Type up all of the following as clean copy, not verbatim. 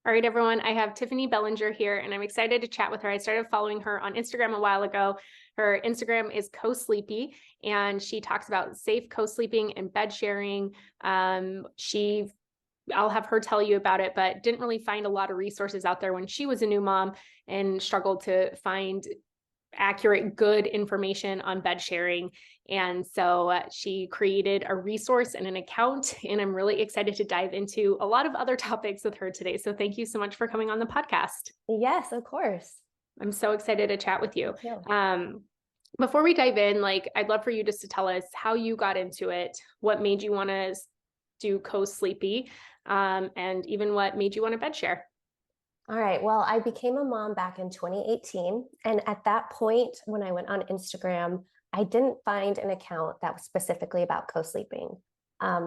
All right, everyone. I have Tiffany Belanger here, and I'm excited to chat with her. I started following her on Instagram a while ago. Her Instagram is Cosleepy, and she talks about safe co-sleeping and bed sharing. I'll have her tell you about it, but didn't really find a lot of resources out there when she was a new mom and struggled to find accurate, good information on bed sharing. And so she created a resource and an account, and I'm really excited to dive into a lot of other topics with her today. So thank you so much for coming on the podcast. Yes, of course. I'm so excited to chat with you. Thank you. Before we dive in, I'd love for you just to tell us how you got into it, what made you want to do co-sleepy, and even what made you want to bed share. All right. Well, I became a mom back in 2018. And at that point, when I went on Instagram, I didn't find an account that was specifically about co-sleeping.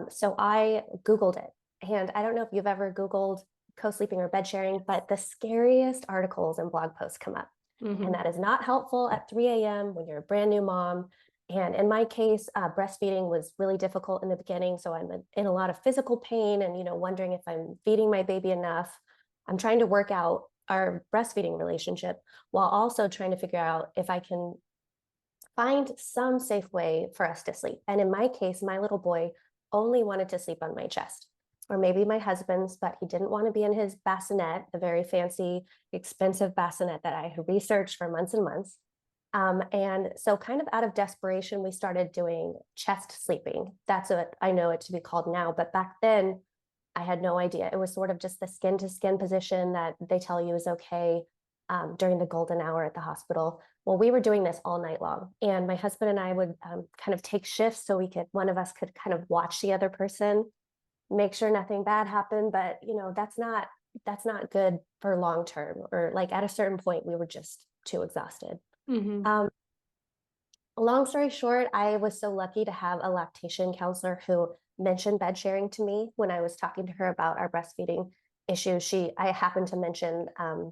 So I Googled it. And I don't know if you've ever Googled co-sleeping or bed sharing, but the scariest articles and blog posts come up. Mm-hmm. And that is not helpful at 3 a.m. when you're a brand new mom. And in my case, breastfeeding was really difficult in the beginning. So I'm in a lot of physical pain and, wondering if I'm feeding my baby enough. I'm trying to work out our breastfeeding relationship while also trying to figure out if I can find some safe way for us to sleep. And in my case, my little boy only wanted to sleep on my chest, or maybe my husband's, but he didn't want to be in his bassinet, the very fancy, expensive bassinet that I had researched for months and months. And so kind of out of desperation, we started doing chest sleeping. That's what I know it to be called now. But back then, I had no idea. It was sort of just the skin to skin position that they tell you is okay during the golden hour at the hospital. Well, we were doing this all night long, and my husband and I would kind of take shifts so one of us could kind of watch the other person, make sure nothing bad happened. But that's not good for long term. Or like at a certain point, we were just too exhausted. Mm-hmm. Long story short, I was so lucky to have a lactation counselor who mentioned bed sharing to me when I was talking to her about our breastfeeding issues. I happened to mention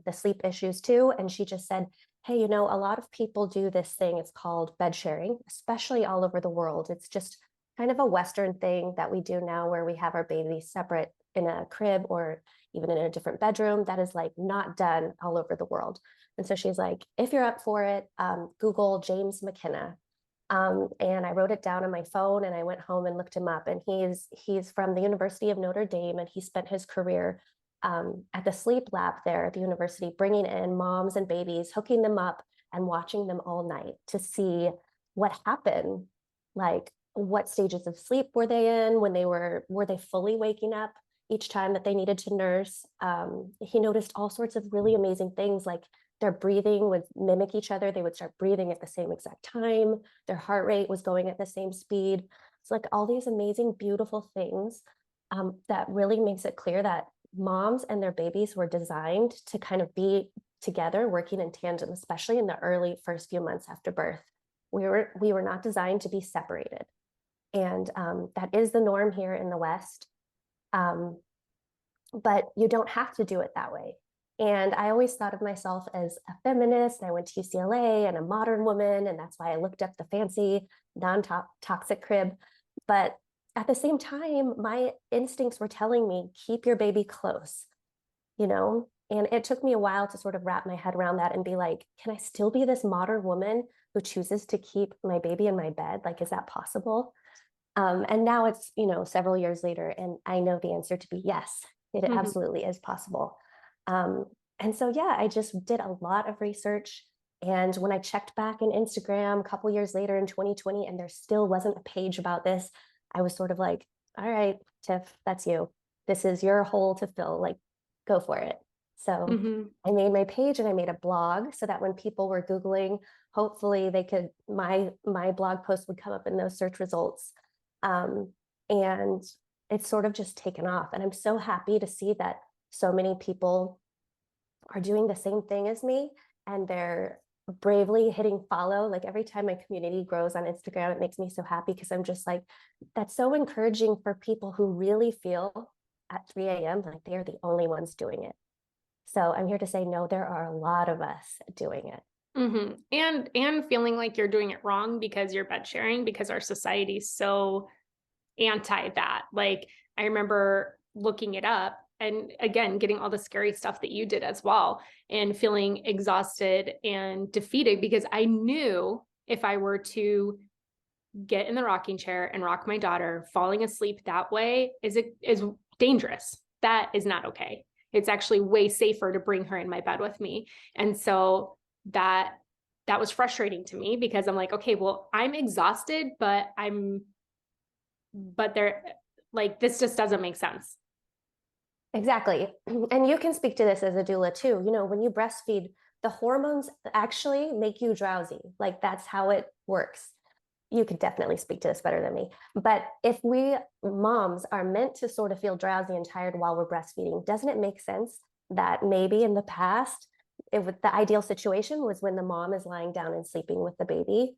the sleep issues too, and she just said, "Hey, a lot of people do this thing. It's called bed sharing, especially all over the world. It's just kind of a Western thing that we do now, where we have our babies separate in a crib or even in a different bedroom. That is like not done all over the world." And so she's like, "If you're up for it, Google James McKenna." And I wrote it down on my phone, and I went home and looked him up. And he's from the University of Notre Dame, and he spent his career at the sleep lab there at the university, bringing in moms and babies, hooking them up, and watching them all night to see what happened. Like, what stages of sleep were they in when were they fully waking up each time that they needed to nurse? He noticed all sorts of really amazing things, like their breathing would mimic each other. They would start breathing at the same exact time. Their heart rate was going at the same speed. It's like all these amazing, beautiful things that really makes it clear that moms and their babies were designed to kind of be together, working in tandem, especially in the early first few months after birth. We were not designed to be separated. And that is the norm here in the West. But you don't have to do it that way. And I always thought of myself as a feminist, and I went to UCLA and a modern woman. And that's why I looked up the fancy non-toxic crib. But at the same time, my instincts were telling me, keep your baby close, And it took me a while to sort of wrap my head around that and be like, can I still be this modern woman who chooses to keep my baby in my bed? Like, is that possible? And now it's, several years later, and I know the answer to be yes, it Mm-hmm. absolutely is possible. And so, yeah, I just did a lot of research. And when I checked back in Instagram a couple years later in 2020, and there still wasn't a page about this, I was sort of like, all right, Tiff, that's you. This is your hole to fill. Like, go for it. So Mm-hmm. I made my page and I made a blog so that when people were Googling, hopefully my blog post would come up in those search results. And it's sort of just taken off. And I'm so happy to see that so many people are doing the same thing as me, and they're bravely hitting follow. Like every time my community grows on Instagram, it makes me so happy, because I'm just like, that's so encouraging for people who really feel at 3 a.m. like they are the only ones doing it. So I'm here to say, no, there are a lot of us doing it. Mm-hmm. And feeling like you're doing it wrong because you're bed sharing, because our society's so anti that. Like, I remember looking it up, and again, getting all the scary stuff that you did as well, and feeling exhausted and defeated, because I knew if I were to get in the rocking chair and rock my daughter, falling asleep that way is dangerous. That is not okay. It's actually way safer to bring her in my bed with me. And so that was frustrating to me, because I'm like, okay, well, I'm exhausted, but they're like, this just doesn't make sense. Exactly. And you can speak to this as a doula too. You know, when you breastfeed, the hormones actually make you drowsy. Like that's how it works. You could definitely speak to this better than me. But if we moms are meant to sort of feel drowsy and tired while we're breastfeeding, doesn't it make sense that maybe in the past, the ideal situation was when the mom is lying down and sleeping with the baby?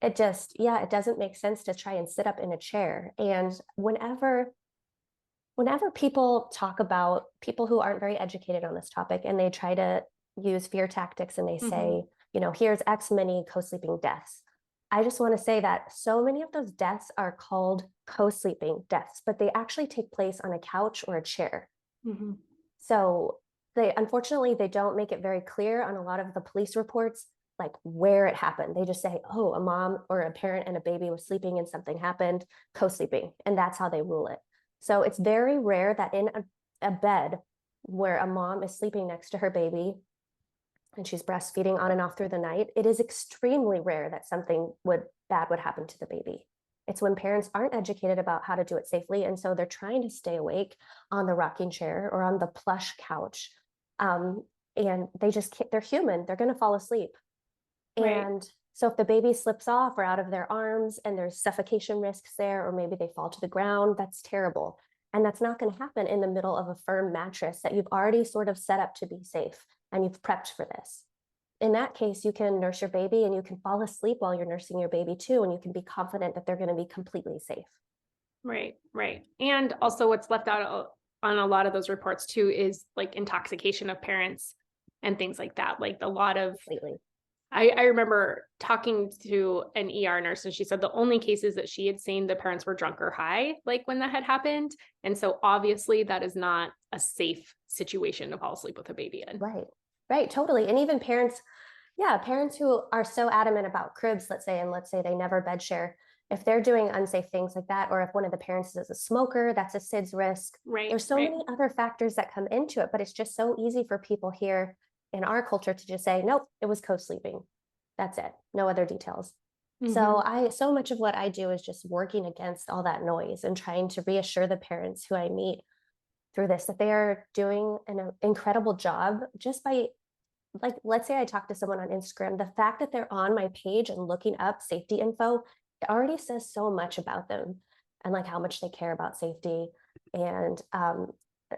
It just, yeah, it doesn't make sense to try and sit up in a chair. And whenever people talk about people who aren't very educated on this topic and they try to use fear tactics and they say, you know, here's X many co-sleeping deaths. I just want to say that so many of those deaths are called co-sleeping deaths, but they actually take place on a couch or a chair. So unfortunately, they don't make it very clear on a lot of the police reports, like where it happened. They just say, oh, a mom or a parent and a baby was sleeping and something happened, co-sleeping. And that's how they rule it. So it's very rare that in a bed where a mom is sleeping next to her baby and she's breastfeeding on and off through the night, it is extremely rare that something bad would happen to the baby. It's when parents aren't educated about how to do it safely. And so they're trying to stay awake on the rocking chair or on the plush couch. And they just can't, they're human, they're going to fall asleep. Right. And so if the baby slips off or out of their arms and there's suffocation risks there, or maybe they fall to the ground, that's terrible. And that's not going to happen in the middle of a firm mattress that you've already sort of set up to be safe and you've prepped for this. In that case, you can nurse your baby and you can fall asleep while you're nursing your baby too, and you can be confident that they're going to be completely safe. Right, right. And also what's left out on a lot of those reports too is like intoxication of parents and things like that. Like a lot of, Completely. I remember talking to an ER nurse and she said the only cases that she had seen, the parents were drunk or high, like when that had happened. And so obviously that is not a safe situation to fall asleep with a baby in. Right, right, totally. And even parents who are so adamant about cribs, let's say they never bed share, if they're doing unsafe things like that, or if one of the parents is a smoker, that's a SIDS risk. Right. There's so many other factors that come into it, but it's just so easy for people here in our culture to just say, nope, it was co-sleeping. That's it. No other details. So much of what I do is just working against all that noise and trying to reassure the parents who I meet through this, that they are doing an incredible job just by, like, let's say I talk to someone on Instagram, the fact that they're on my page and looking up safety info, it already says so much about them and like how much they care about safety. And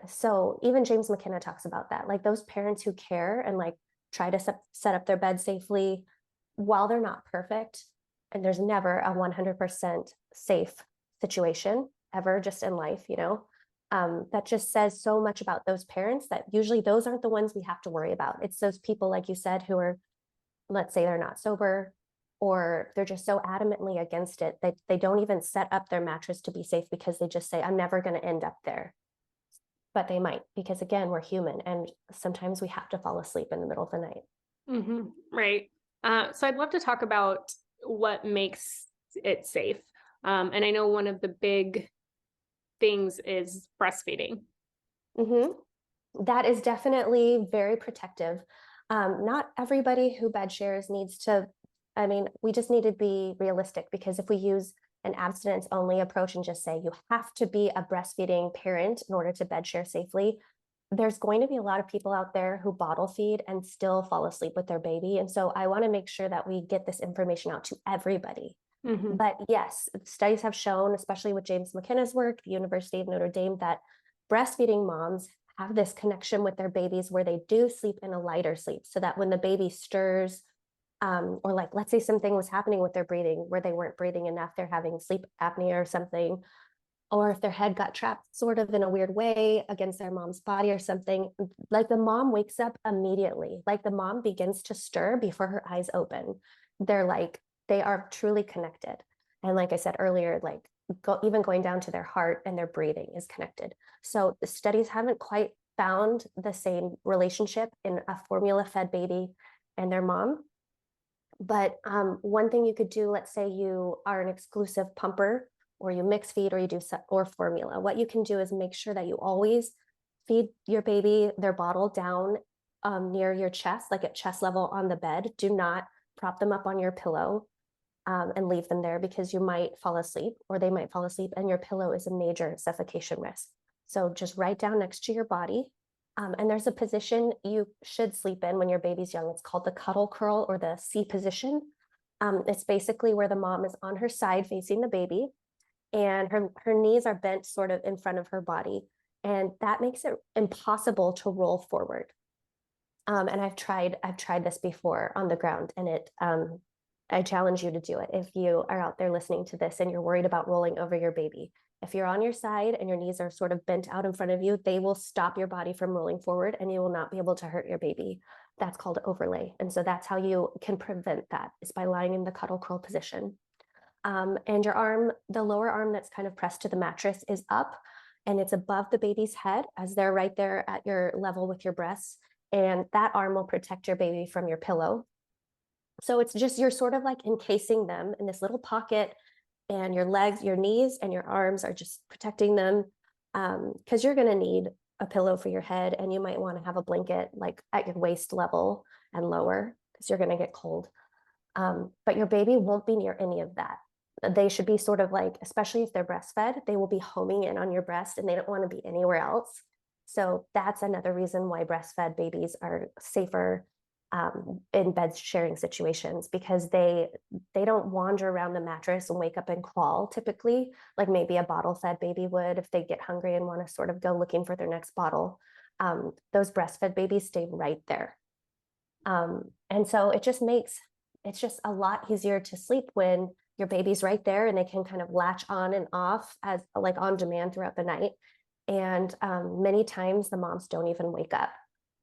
so even James McKenna talks about that, like those parents who care and like try to set up their bed safely while they're not perfect. And there's never a 100% safe situation ever, just in life, you know. That just says so much about those parents that usually those aren't the ones we have to worry about. It's those people, like you said, who are, let's say they're not sober, or they're just so adamantly against it that they don't even set up their mattress to be safe because they just say, I'm never going to end up there. But they might, because again, we're human and sometimes we have to fall asleep in the middle of the night. Right. So I'd love to talk about what makes it safe. And I know one of the big things is breastfeeding. That is definitely very protective. Not everybody who bed shares needs to, I mean, we just need to be realistic, because if we use an abstinence only approach and just say you have to be a breastfeeding parent in order to bed share safely, there's going to be a lot of people out there who bottle feed and still fall asleep with their baby. And so I want to make sure that we get this information out to everybody. But yes, studies have shown, especially with James McKenna's work, the University of Notre Dame, that breastfeeding moms have this connection with their babies where they do sleep in a lighter sleep, so that when the baby stirs, or like, let's say something was happening with their breathing where they weren't breathing enough, they're having sleep apnea or something, or if their head got trapped sort of in a weird way against their mom's body or something, like the mom wakes up immediately, like the mom begins to stir before her eyes open. They are truly connected. And like I said earlier, like even going down to their heart and their breathing is connected. So the studies haven't quite found the same relationship in a formula fed baby and their mom. But one thing you could do, let's say you are an exclusive pumper, or you mix feed, or you do or formula. What you can do is make sure that you always feed your baby their bottle down near your chest, like at chest level on the bed. Do not prop them up on your pillow and leave them there, because you might fall asleep, or they might fall asleep, and your pillow is a major suffocation risk. So just right down next to your body. And there's a position you should sleep in when your baby's young. It's called the cuddle curl, or the C position. It's basically where the mom is on her side facing the baby, and her knees are bent sort of in front of her body. And that makes it impossible to roll forward. And I've tried this before on the ground, and I challenge you to do it if you are out there listening to this and you're worried about rolling over your baby. If you're on your side and your knees are sort of bent out in front of you, they will stop your body from rolling forward, and you will not be able to hurt your baby. That's called overlay. And so that's how you can prevent that, is by lying in the cuddle curl position. And your arm, the lower arm that's kind of pressed to the mattress, is up, and it's above the baby's head, as they're right there at your level with your breasts. And that arm will protect your baby from your pillow. So it's just, you're sort of like encasing them in this little pocket, and your legs, your knees, and your arms are just protecting them, because you're going to need a pillow for your head, and you might want to have a blanket like at your waist level and lower, because you're going to get cold. But your baby won't be near any of that. They should be sort of like, especially if they're breastfed, they will be homing in on your breast, and they don't want to be anywhere else. So that's another reason why breastfed babies are safer in bed sharing situations, because they don't wander around the mattress and wake up and crawl typically, like maybe a bottle fed baby would if they get hungry and want to sort of go looking for their next bottle. Those breastfed babies stay right there. And so it's just a lot easier to sleep when your baby's right there, and they can kind of latch on and off as like on demand throughout the night. And many times the moms don't even wake up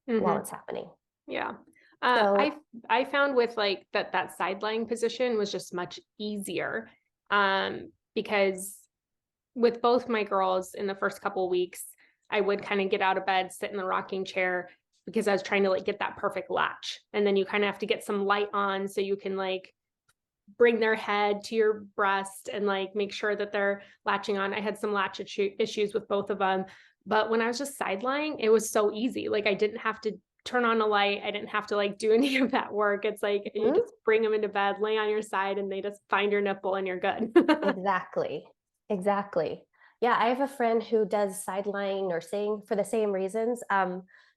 while it's happening. Yeah. So I found with like that side lying position was just much easier, because with both my girls in the first couple of weeks, I would kind of get out of bed, sit in the rocking chair, because I was trying to like get that perfect latch. And then you kind of have to get some light on so you can like bring their head to your breast and like make sure that they're latching on. I had some latch issues with both of them, but when I was just side lying, it was so easy. Like I didn't have to turn on a light. I didn't have to like do any of that work. It's like you just bring them into bed, lay on your side, and they just find your nipple and you're good. Exactly. Yeah, I have a friend who does side lying nursing for the same reasons,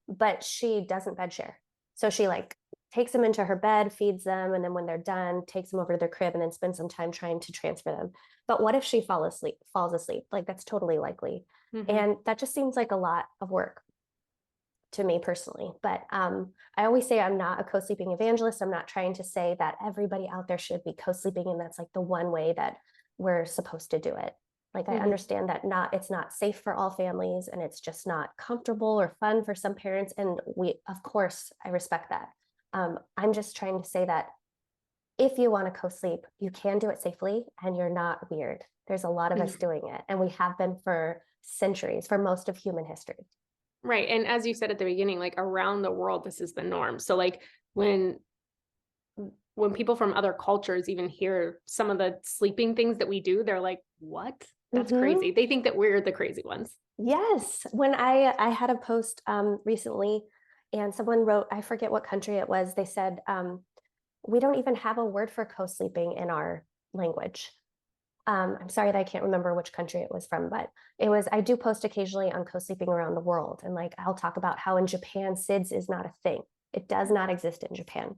but she doesn't bed share. So she like takes them into her bed, feeds them, and then when they're done, takes them over to their crib and then spends some time trying to transfer them. But what if she falls asleep? Like that's totally likely. And that just seems like a lot of work to me personally. But I always say I'm not a co-sleeping evangelist. I'm not trying to say that everybody out there should be co-sleeping and that's like the one way that we're supposed to do it. Like I understand that it's not safe for all families, and it's just not comfortable or fun for some parents. And of course, I respect that. I'm just trying to say that if you want to co-sleep, you can do it safely, and you're not weird. There's a lot of us doing it, and we have been for centuries, for most of human history. Right. And as you said at the beginning, like around the world, this is the norm. So like when people from other cultures even hear some of the sleeping things that we do, they're like, what? That's crazy. They think that we're the crazy ones. Yes. When I had a post recently, and someone wrote, I forget what country it was, they said, we don't even have a word for co-sleeping in our language. I'm sorry that I can't remember which country it was from, but I do post occasionally on co-sleeping around the world. And like, I'll talk about how in Japan, SIDS is not a thing. It does not exist in Japan.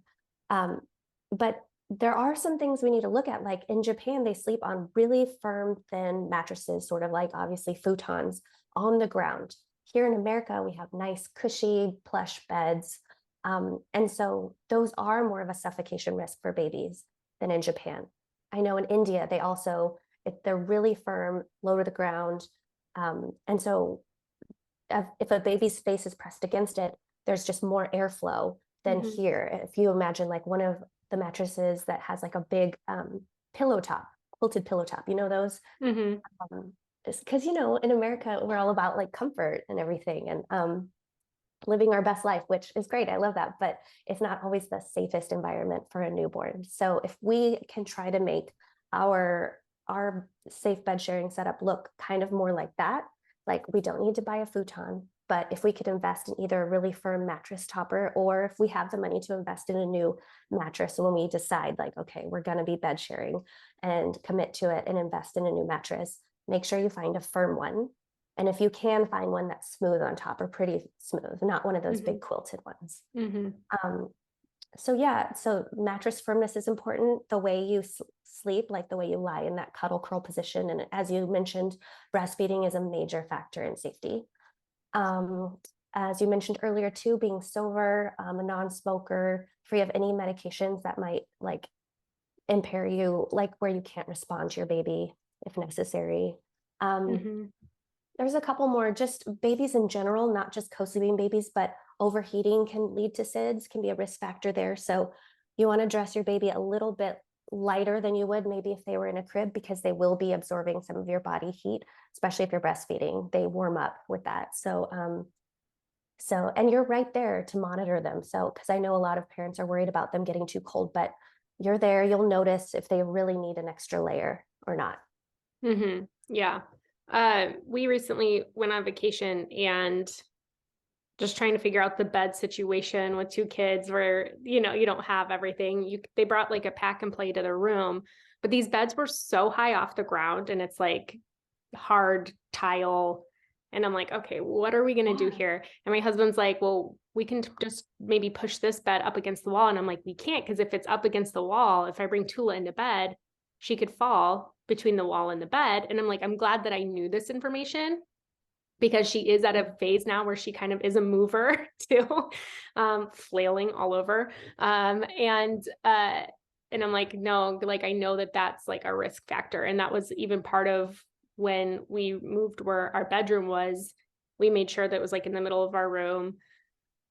But there are some things we need to look at. Like in Japan, they sleep on really firm, thin mattresses, sort of like obviously futons on the ground. Here in America, we have nice, cushy, plush beds. And so those are more of a suffocation risk for babies than in Japan. I know in India, they're really firm, low to the ground. And so if a baby's face is pressed against it, there's just more airflow than here. If you imagine like one of the mattresses that has like a big pillow top quilted pillow top, you know, those, Mm-hmm. because, you know, in America, we're all about like comfort and everything, and living our best life, which is great. I love that, but it's not always the safest environment for a newborn. So if we can try to make our safe bed sharing setup look kind of more like that, like we don't need to buy a futon, but if we could invest in either a really firm mattress topper, or if we have the money to invest in a new mattress when we decide like, okay, we're going to be bed sharing and commit to it and invest in a new mattress, make sure you find a firm one. And if you can find one that's smooth on top or pretty smooth, not one of those Mm-hmm. big quilted ones. Mm-hmm. Um, so yeah, so mattress firmness is important. The way you sleep, like the way you lie in that cuddle curl position. And as you mentioned, breastfeeding is a major factor in safety. Um, as you mentioned earlier too, being sober, a non-smoker, free of any medications that might like impair you, like where you can't respond to your baby if necessary. Um, Mm-hmm. there's a couple more, just babies in general, not just co-sleeping babies, but overheating can lead to SIDS, can be a risk factor there. So you want to dress your baby a little bit lighter than you would maybe if they were in a crib, because they will be absorbing some of your body heat, especially if you're breastfeeding. They warm up with that. So, and you're right there to monitor them. So, because I know a lot of parents are worried about them getting too cold, but you're there, you'll notice if they really need an extra layer or not. Mm-hmm. Yeah. We recently went on vacation and just trying to figure out the bed situation with two kids where, you know, you don't have everything. They brought like a pack and play to their room, but these beds were so high off the ground and it's like hard tile. And I'm like, okay, what are we going to do here? And my husband's like, well, we can just maybe push this bed up against the wall. And I'm like, we can't, because if it's up against the wall, if I bring Tula into bed, she could fall between the wall and the bed. And I'm like, I'm glad that I knew this information, because she is at a phase now where she kind of is a mover too, flailing all over. And I'm like, no, like, I know that that's like a risk factor. And that was even part of when we moved where our bedroom was, we made sure that it was like in the middle of our room,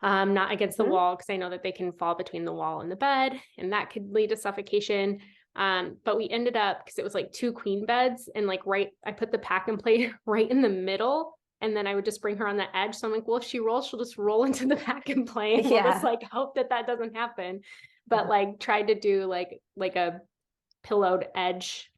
not against the Mm-hmm. wall, because I know that they can fall between the wall and the bed, and that could lead to suffocation. But we ended up, because it was like two queen beds, and like I put the pack and play right in the middle, and then I would just bring her on the edge. So I'm like, well, if she rolls, she'll just roll into the pack and play. And we'll just like hope that that doesn't happen. But like tried to do like a pillowed edge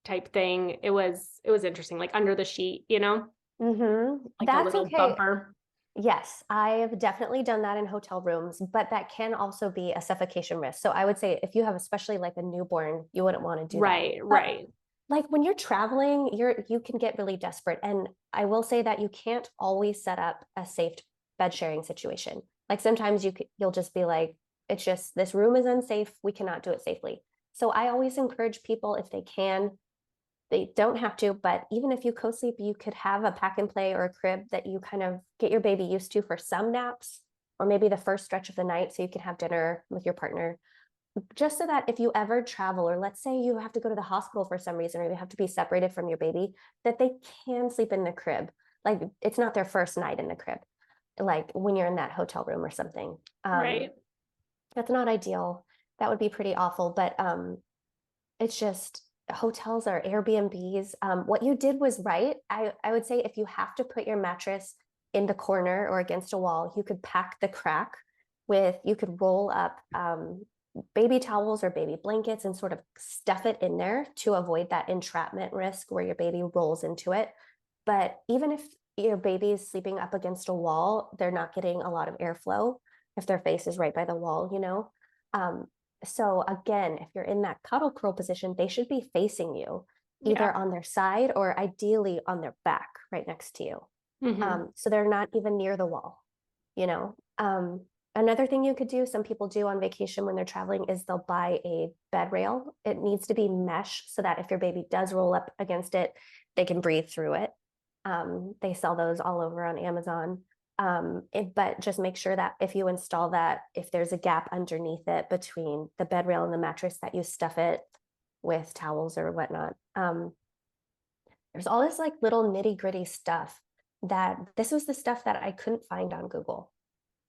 type thing. It was interesting, like under the sheet, you know, Mm-hmm. like a That's little okay. bumper. Yes, I've definitely done that in hotel rooms, but that can also be a suffocation risk. So I would say if you have especially like a newborn, you wouldn't want to do that. Right, But right. like when you're traveling, you can get really desperate. And I will say that you can't always set up a safe bed sharing situation. Like sometimes you'll just be like, it's just this room is unsafe. We cannot do it safely. So I always encourage people, if they can, they don't have to, but even if you co-sleep, you could have a pack and play or a crib that you kind of get your baby used to for some naps, or maybe the first stretch of the night so you can have dinner with your partner. Just so that if you ever travel, or let's say you have to go to the hospital for some reason, or you have to be separated from your baby, that they can sleep in the crib. Like it's not their first night in the crib, like when you're in that hotel room or something. Right. That's not ideal. That would be pretty awful, but it's just hotels or Airbnbs. What you did was right. I would say if you have to put your mattress in the corner or against a wall, you could pack the crack you could roll up baby towels or baby blankets and sort of stuff it in there to avoid that entrapment risk where your baby rolls into it. But even if your baby is sleeping up against a wall, they're not getting a lot of airflow if their face is right by the wall, you know? Um, so again, if you're in that cuddle curl position, they should be facing you, either Yeah. on their side or ideally on their back, right next to you. Mm-hmm. So they're not even near the wall, you know? Another thing you could do, some people do on vacation when they're traveling, is they'll buy a bed rail. It needs to be mesh so that if your baby does roll up against it, they can breathe through it. They sell those all over on Amazon. But just make sure that if you install that, if there's a gap underneath it between the bed rail and the mattress, that you stuff it with towels or whatnot. There's all this like little nitty gritty stuff that this was the stuff that I couldn't find on Google.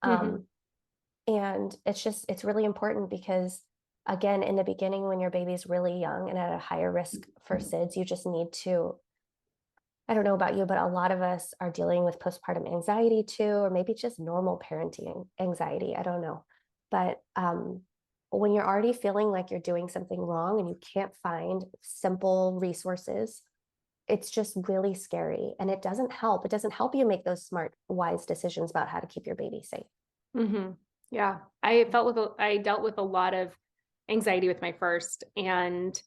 Mm-hmm. And it's really important because again, in the beginning, when your baby's really young and at a higher risk for SIDS, you just need to, I don't know about you, but a lot of us are dealing with postpartum anxiety too, or maybe just normal parenting anxiety. I don't know. But when you're already feeling like you're doing something wrong and you can't find simple resources, it's just really scary. And it doesn't help. It doesn't help you make those smart, wise decisions about how to keep your baby safe. Mm-hmm. Yeah. I dealt with a lot of anxiety with my first, and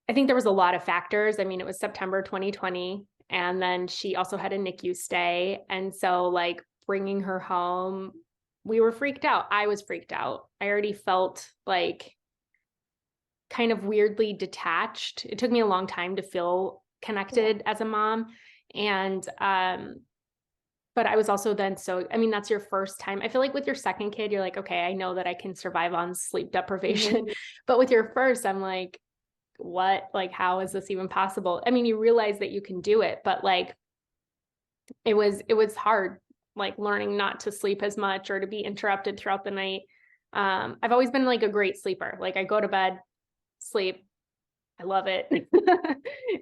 I think there was a lot of factors. I mean, it was September 2020, and then she also had a NICU stay. And so like bringing her home, we were freaked out. I was freaked out. I already felt like kind of weirdly detached. It took me a long time to feel connected as a mom. And, but I was also then I mean, that's your first time. I feel like with your second kid, you're like, okay, I know that I can survive on sleep deprivation. But with your first, I'm like, what, like, how is this even possible? I mean, you realize that you can do it, but like, it was hard, like learning not to sleep as much or to be interrupted throughout the night. I've always been like a great sleeper. Like I go to bed, sleep, I love it.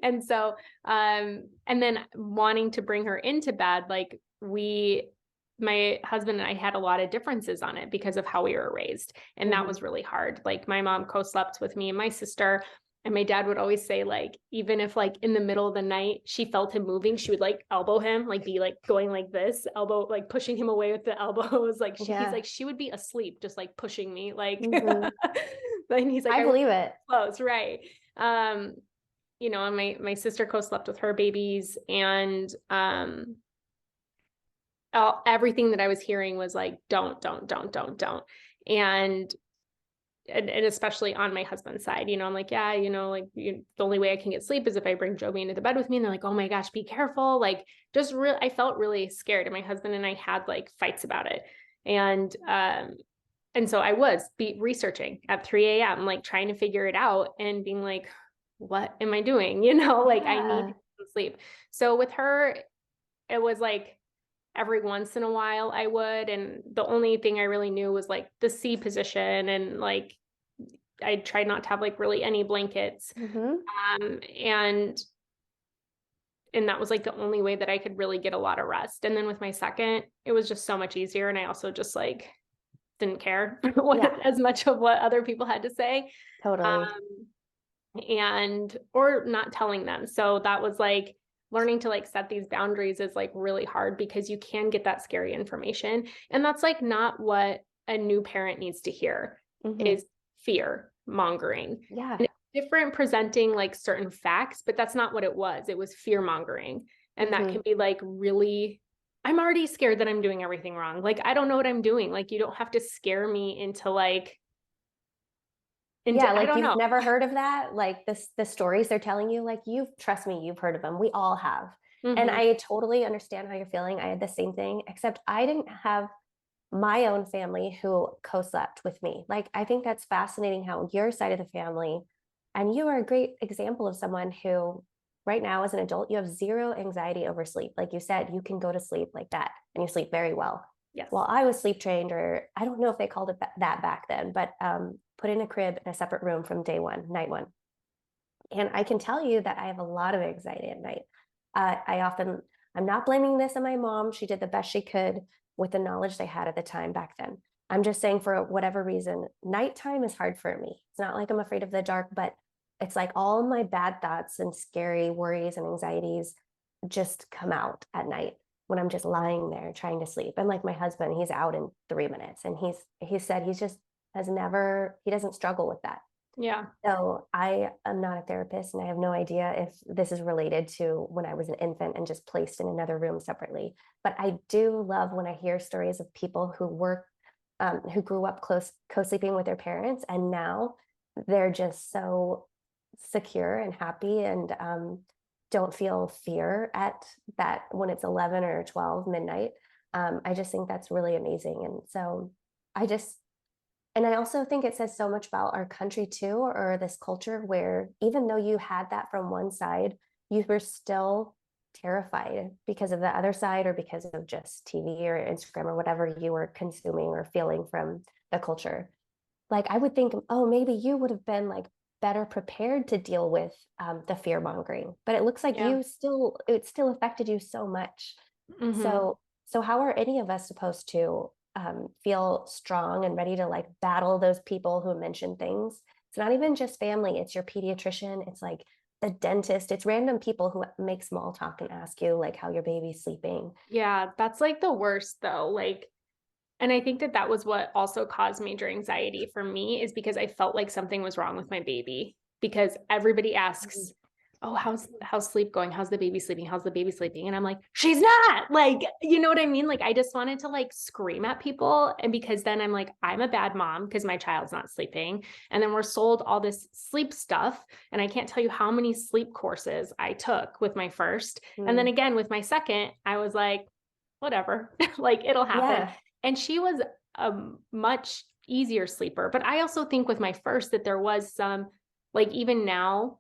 And so, and then wanting to bring her into bed, like my husband and I had a lot of differences on it because of how we were raised. And that was really hard. Like my mom co-slept with me and my sister, and my dad would always say, like, even if like in the middle of the night, she felt him moving, she would like elbow him, like be like going like this, elbow, like pushing him away with the elbows. Like he's like, she would be asleep, just like pushing me, like, and he's like, I believe it. Close, right. You know, and my sister co-slept with her babies, and everything that I was hearing was like, don't. And especially on my husband's side, you know, I'm like, yeah, you know, like the only way I can get sleep is if I bring Joby into the bed with me. And they're like, oh my gosh, be careful. Like just I felt really scared. And my husband and I had like fights about it. And so I was researching at 3 a.m., like trying to figure it out and being like, what am I doing? You know, like I need to sleep. So with her, it was like every once in a while I would. And the only thing I really knew was like the C position. And like, I tried not to have like really any blankets. And that was like the only way that I could really get a lot of rest. And then with my second, it was just so much easier. And I also just like didn't care as much of what other people had to say. Totally. And or not telling them. So that was like learning to like set these boundaries is like really hard because you can get that scary information. And that's like not what a new parent needs to hear is fear mongering. Yeah. And it's different presenting like certain facts, but that's not what it was. It was fear mongering. And that can be like really, I'm already scared that I'm doing everything wrong. Like, I don't know what I'm doing. Like, you don't have to scare me into like, like you've never heard of that. Like the stories they're telling you, like trust me, you've heard of them. We all have. And I totally understand how you're feeling. I had the same thing, except I didn't have my own family who co-slept with me. Like, I think that's fascinating how your side of the family, and you are a great example of someone who right now as an adult, you have zero anxiety over sleep. Like you said, you can go to sleep like that and you sleep very well. Yes. Well, I was sleep trained, or I don't know if they called it that back then, but put in a crib in a separate room from day one, night one. And I can tell you that I have a lot of anxiety at night. I'm not blaming this on my mom. She did the best she could with the knowledge they had at the time back then. I'm just saying, for whatever reason, nighttime is hard for me. It's not like I'm afraid of the dark, but it's like all my bad thoughts and scary worries and anxieties just come out at night when I'm just lying there trying to sleep. And like my husband, he's out in 3 minutes, and he said he doesn't struggle with that. Yeah. So I am not a therapist, and I have no idea if this is related to when I was an infant and just placed in another room separately. But I do love when I hear stories of people who grew up co-sleeping with their parents, and now they're just so secure and happy, and don't feel fear at that when it's 11 or 12 midnight. I just think that's really amazing. And so I also think it says so much about our country too, or this culture, where even though you had that from one side, you were still terrified because of the other side, or because of just TV or Instagram or whatever you were consuming or feeling from the culture. like I would think, oh, maybe you would have been like better prepared to deal with the fear mongering, but it looks like Yeah. it still affected you so much. Hmm. So how are any of us supposed to feel strong and ready to like battle those people who mention things? It's not even just family, it's your pediatrician, it's like the dentist, it's random people who make small talk and ask you like how your baby's sleeping. Yeah, that's like the worst though. Like, and I think that that was what also caused major anxiety for me is because I felt like something was wrong with my baby because everybody Mhm. asks, "Oh, how's sleep going? How's the baby sleeping? How's the baby sleeping?" And I'm like, "She's not." Like, you know what I mean? Like I just wanted to like scream at people and because then I'm like, I'm a bad mom because my child's not sleeping. And then we're sold all this sleep stuff and I can't tell you how many sleep courses I took with my first. And then Mm. again with my second, I was like, whatever, like it'll happen. Yeah, And she was a much easier sleeper. But I also think with my first that there was some, like even now,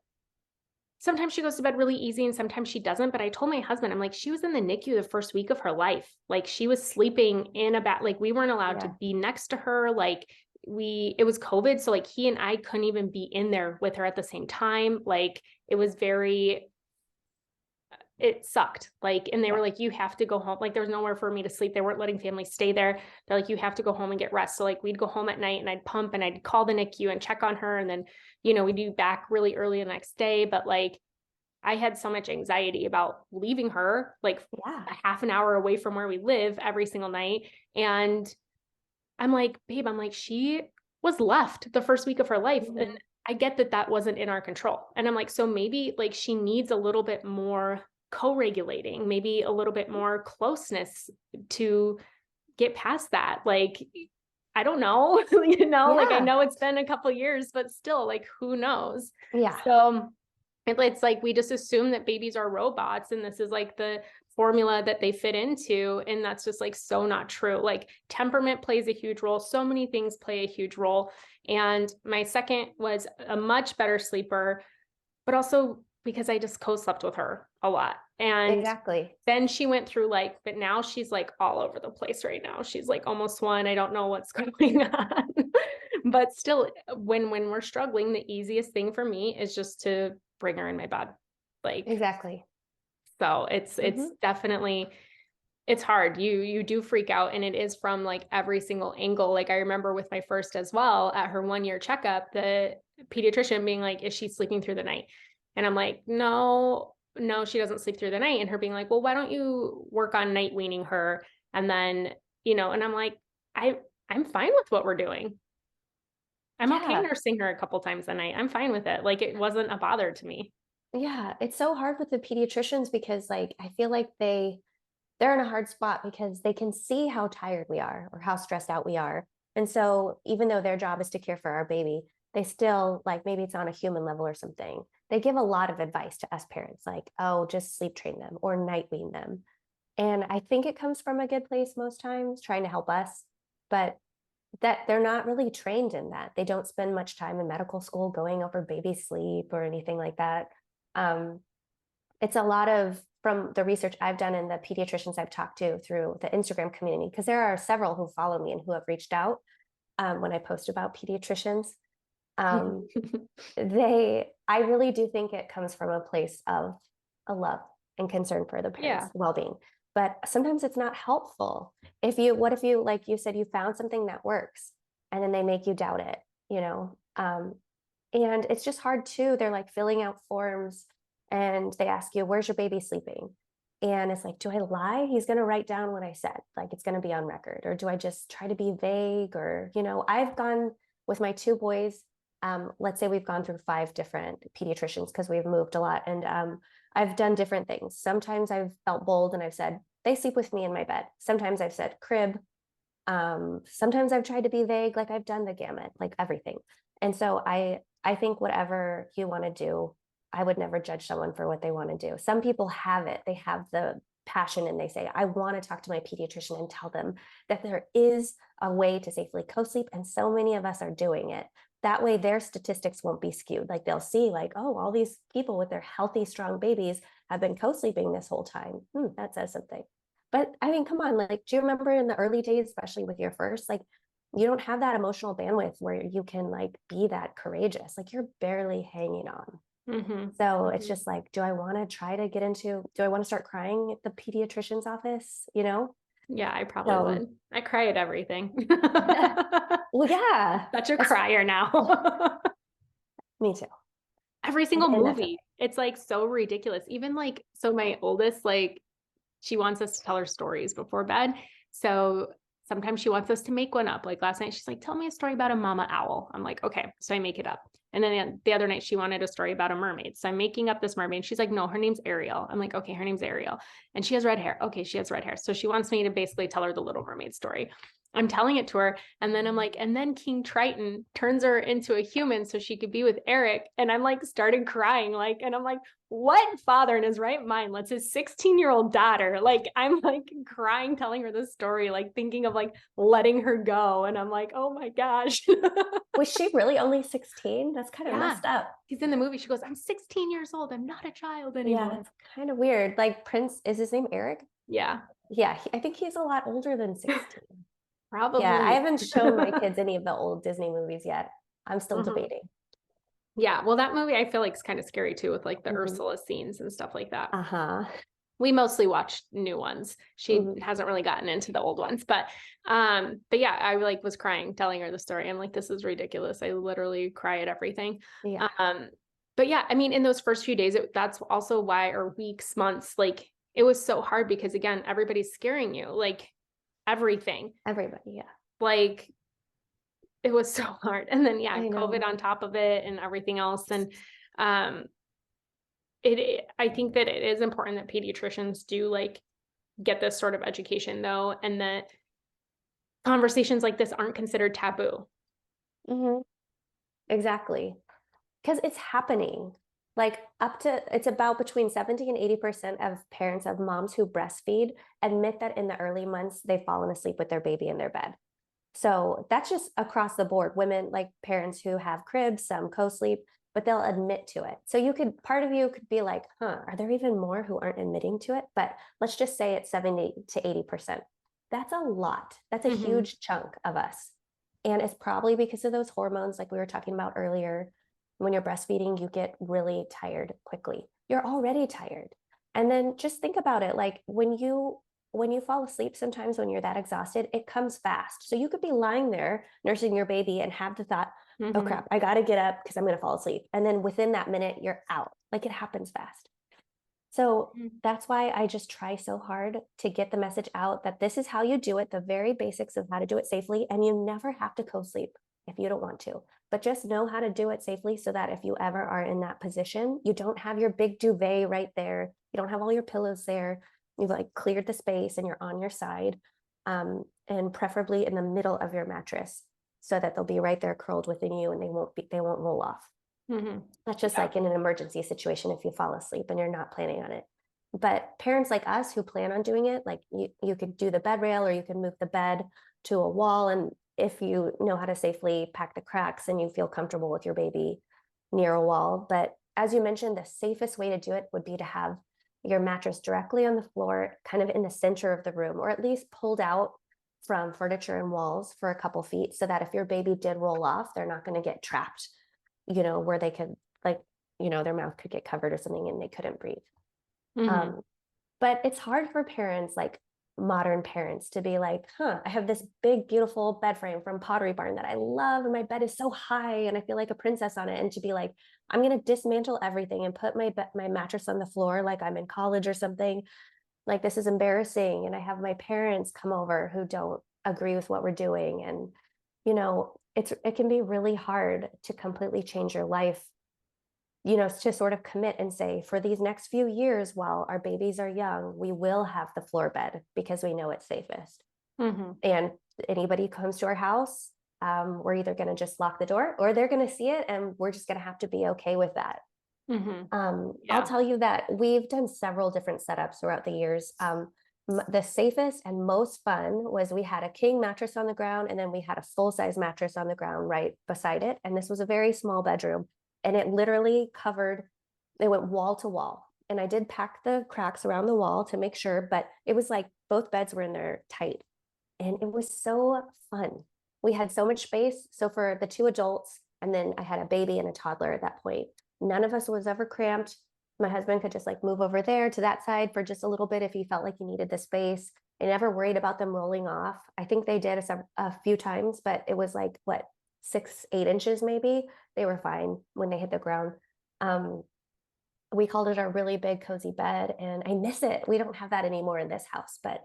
sometimes she goes to bed really easy and sometimes she doesn't. But I told my husband, I'm like, she was in the NICU the first week of her life. Like she was sleeping in a bed, like we weren't allowed to yeah, be next to her. Like it was COVID. So like he and I couldn't even be in there with her at the same time. Like it was very, it sucked. Like, and they were yeah. like, you have to go home. Like, there was nowhere for me to sleep. They weren't letting families stay there. They're like, you have to go home and get rest. So, like, we'd go home at night and I'd pump and I'd call the NICU and check on her. And then, we'd be back really early the next day. But like, I had so much anxiety about leaving her like Yeah. a half an hour away from where we live every single night. And I'm like, babe, I'm like, she was left the first week of her life. And Mhm. I get that that wasn't in our control. And I'm like, so maybe like she needs a little bit more co-regulating, maybe a little bit more closeness to get past that. Like, I don't know, like I Yeah. know it's been a couple years, but still, like, who knows? Yeah. So it's like we just assume that babies are robots and this is like the formula that they fit into. And that's just like so not true. Like temperament plays a huge role. So many things play a huge role. And my second was a much better sleeper, but also because I just co-slept with her a lot. And Exactly. then she went through like, but now she's like all over the place right now. She's like almost one. I don't know what's going on. But still, when we're struggling, the easiest thing for me is just to bring her in my bed. Like, Exactly. so it's Hmm. definitely it's hard. You do freak out and it is from like every single angle. Like I remember with my first as well at her 1 year checkup, the pediatrician being like, is she sleeping through the night? And I'm like, no, no, she doesn't sleep through the night. And her being like, well, why don't you work on night weaning her? And then, and I'm like, I'm fine with what we're doing. I'm okay Yeah. nursing her a couple times a night. I'm fine with it. Like it wasn't a bother to me. Yeah. It's so hard with the pediatricians because like I feel like they're in a hard spot because they can see how tired we are or how stressed out we are. And so even though their job is to care for our baby, they still like maybe it's on a human level or something. They give a lot of advice to us parents, like, oh, just sleep train them or night wean them. And I think it comes from a good place most times, trying to help us, but that they're not really trained in that. They don't spend much time in medical school going over baby sleep or anything like that. Um, it's a lot of from the research I've done and the pediatricians I've talked to through the Instagram community, because there are several who follow me and who have reached out when I post about pediatricians. Um, I really do think it comes from a place of a love and concern for the Yeah. parents' well-being. But sometimes it's not helpful. What if you, like you said, you found something that works and then they make you doubt it, you know? And it's just hard too. They're like filling out forms and they ask you, where's your baby sleeping? And it's like, do I lie? He's going to write down what I said. Like it's going to be on record. Or do I just try to be vague? Or, I've gone with my two boys. Let's say we've gone through 5 different pediatricians because we've moved a lot. And I've done different things. Sometimes I've felt bold and I've said, they sleep with me in my bed. Sometimes I've said crib. Sometimes I've tried to be vague, like I've done the gamut, like everything. And so I think whatever you want to do, I would never judge someone for what they want to do. Some people have it, they have the passion and they say, I want to talk to my pediatrician and tell them that there is a way to safely co-sleep. And so many of us are doing it. That way their statistics won't be skewed. Like they'll see like, oh, all these people with their healthy, strong babies have been co-sleeping this whole time. That says something. But I mean, come on, like, do you remember in the early days, especially with your first, like you don't have that emotional bandwidth where you can like be that courageous. Like you're barely hanging on. So it's just like, do I want to try to do I want to start crying at the pediatrician's office? You know? Yeah, I probably would. I cry at everything. Well, yeah. Such a crier now. Me too. Every single And that's movie. It's like so ridiculous. Even like, so my oldest, like, she wants us to tell her stories before bed. So sometimes she wants us to make one up. Like last night, she's like, tell me a story about a mama owl. I'm like, okay. So I make it up. And then the other night she wanted a story about a mermaid. So I'm making up this mermaid. She's like, no, her name's Ariel. I'm like, okay, her name's Ariel. And she has red hair. Okay, she has red hair. So she wants me to basically tell her the Little Mermaid story. I'm telling it to her. And then I'm like, and then King Triton turns her into a human so she could be with Eric. And I'm like, started crying. Like, and I'm like, what father in his right mind lets his 16-year-old daughter, like, I'm like crying, telling her this story, like thinking of like letting her go. And I'm like, oh my gosh. Was she really only 16? That's kind of messed up. She's in the movie. She goes, I'm 16 years old. I'm not a child anymore. Yeah, that's kind of weird. Like Prince, is his name Eric? Yeah. Yeah, I think he's a lot older than 16. Probably. Yeah, I haven't shown my kids any of the old Disney movies yet. I'm still debating. Yeah, well, that movie I feel like is kind of scary too, with like the Ursula scenes and stuff like that. We mostly watched new ones. She hasn't really gotten into the old ones, but yeah, I like was crying telling her the story. I'm like, this is ridiculous. I literally cry at everything. Yeah. But yeah, I mean, in those first few days, that's also why, or weeks, months, like it was so hard because again, everybody's scaring you, like everything. Everybody, yeah. Like it was so hard. And then yeah, I know. COVID on top of it and everything else. And I think that it is important that pediatricians do like get this sort of education though, and that conversations like this aren't considered taboo. Exactly. Because it's happening. Like it's about between 70 and 80% of parents of moms who breastfeed admit that in the early months they've fallen asleep with their baby in their bed. So that's just across the board. Women, like parents who have cribs, some co-sleep, but they'll admit to it. So part of you could be like, are there even more who aren't admitting to it? But let's just say it's 70 to 80%. That's a lot. That's a huge chunk of us. And it's probably because of those hormones, like we were talking about earlier. When you're breastfeeding, you get really tired quickly. You're already tired. And then just think about it. Like when you fall asleep, sometimes when you're that exhausted, it comes fast. So you could be lying there nursing your baby and have the thought, oh crap, I got to get up because I'm going to fall asleep. And then within that minute, you're out. Like it happens fast. So that's why I just try so hard to get the message out that this is how you do it, the very basics of how to do it safely. And you never have to co-sleep if you don't want to, but just know how to do it safely so that if you ever are in that position, you don't have your big duvet right there. You don't have all your pillows there. You've like cleared the space and you're on your side, and preferably in the middle of your mattress so that they'll be right there curled within you and they won't roll off. That's just like in an emergency situation if you fall asleep and you're not planning on it. But parents like us who plan on doing it, like you could do the bed rail or you can move the bed to a wall. And if you know how to safely pack the cracks and you feel comfortable with your baby near a wall. But as you mentioned, the safest way to do it would be to have your mattress directly on the floor, kind of in the center of the room, or at least pulled out from furniture and walls for a couple feet so that if your baby did roll off, they're not going to get trapped, where they could their mouth could get covered or something and they couldn't breathe. But it's hard for parents, like modern parents, to be like, I have this big, beautiful bed frame from Pottery Barn that I love, and my bed is so high and I feel like a princess on it. And to be like, I'm going to dismantle everything and put my mattress on the floor like I'm in college or something. Like, this is embarrassing. And I have my parents come over who don't agree with what we're doing. And, it can be really hard to completely change your life, to sort of commit and say, for these next few years, while our babies are young, we will have the floor bed because we know it's safest. And anybody comes to our house, we're either going to just lock the door or they're going to see it. And we're just going to have to be okay with that. I'll tell you that we've done several different setups throughout the years. The safest and most fun was we had a king mattress on the ground, and then we had a full-size mattress on the ground right beside it. And this was a very small bedroom. And it literally it went wall to wall. And I did pack the cracks around the wall to make sure, but it was like both beds were in there tight. And it was so fun. we had so much space. So for the 2 adults, and then I had a baby and a toddler at that point, none of us was ever cramped. My husband could just like move over there to that side for just a little bit if he felt like he needed the space. I never worried about them rolling off. I think they did a few times, but it was like what, 6, 8 inches maybe. They were fine when they hit the ground. We called it a really big cozy bed, and I miss it. We don't have that anymore in this house, but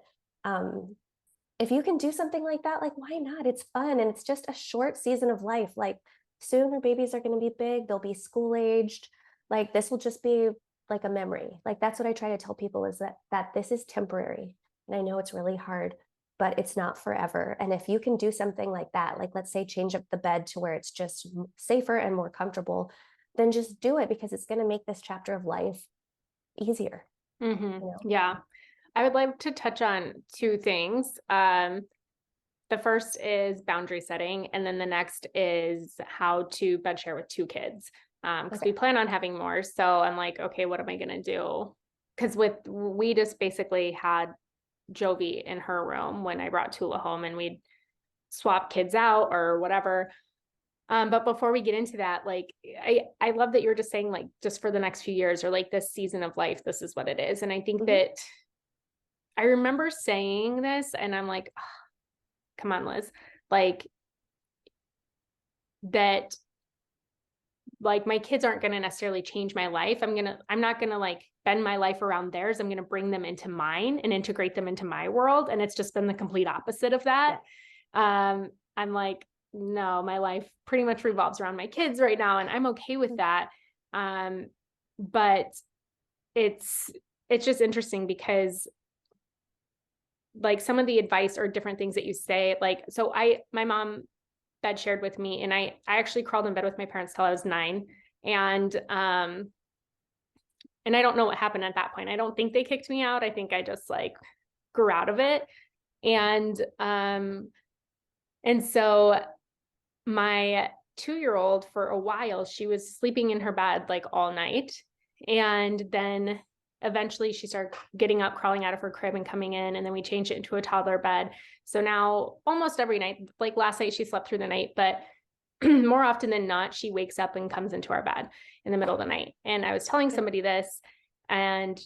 if you can do something like that, like why not? It's fun, and it's just a short season of life. Like soon our babies are going to be big, they'll be school aged. Like this will just be like a memory. Like that's what I try to tell people, is that this is temporary. And I know it's really hard, but it's not forever. And if you can do something like that, like let's say change up the bed to where it's just safer and more comfortable, then just do it, because it's going to make this chapter of life easier. Mm-hmm. You know? Yeah. I would like to touch on 2 things. The first is boundary setting, and then the next is how to bed share with 2 kids. Because we plan on having more. So I'm like, okay, what am I going to do? Because we just basically had Jovi in her room when I brought Tula home, and we'd swap kids out or whatever. But before we get into that, like, I love that you're just saying like, just for the next few years, or like this season of life, this is what it is. And I think that I remember saying this, and I'm like, oh, come on, Liz, like that, like my kids aren't going to necessarily change my life. I'm not going to like bend my life around theirs. I'm going to bring them into mine and integrate them into my world. And it's just been the complete opposite of that. I'm like, no, my life pretty much revolves around my kids right now, and I'm okay with that. But it's just interesting because like some of the advice or different things that you say, like, so my mom bed shared with me, and I actually crawled in bed with my parents till I was 9. And I don't know what happened at that point. I don't think they kicked me out. I think I just like grew out of it. And so my 2-year-old, for a while, she was sleeping in her bed like all night. And then eventually she started getting up, crawling out of her crib and coming in. And then we changed it into a toddler bed. So now almost every night, like last night, she slept through the night, but more often than not, she wakes up and comes into our bed in the middle of the night. And I was telling somebody this, and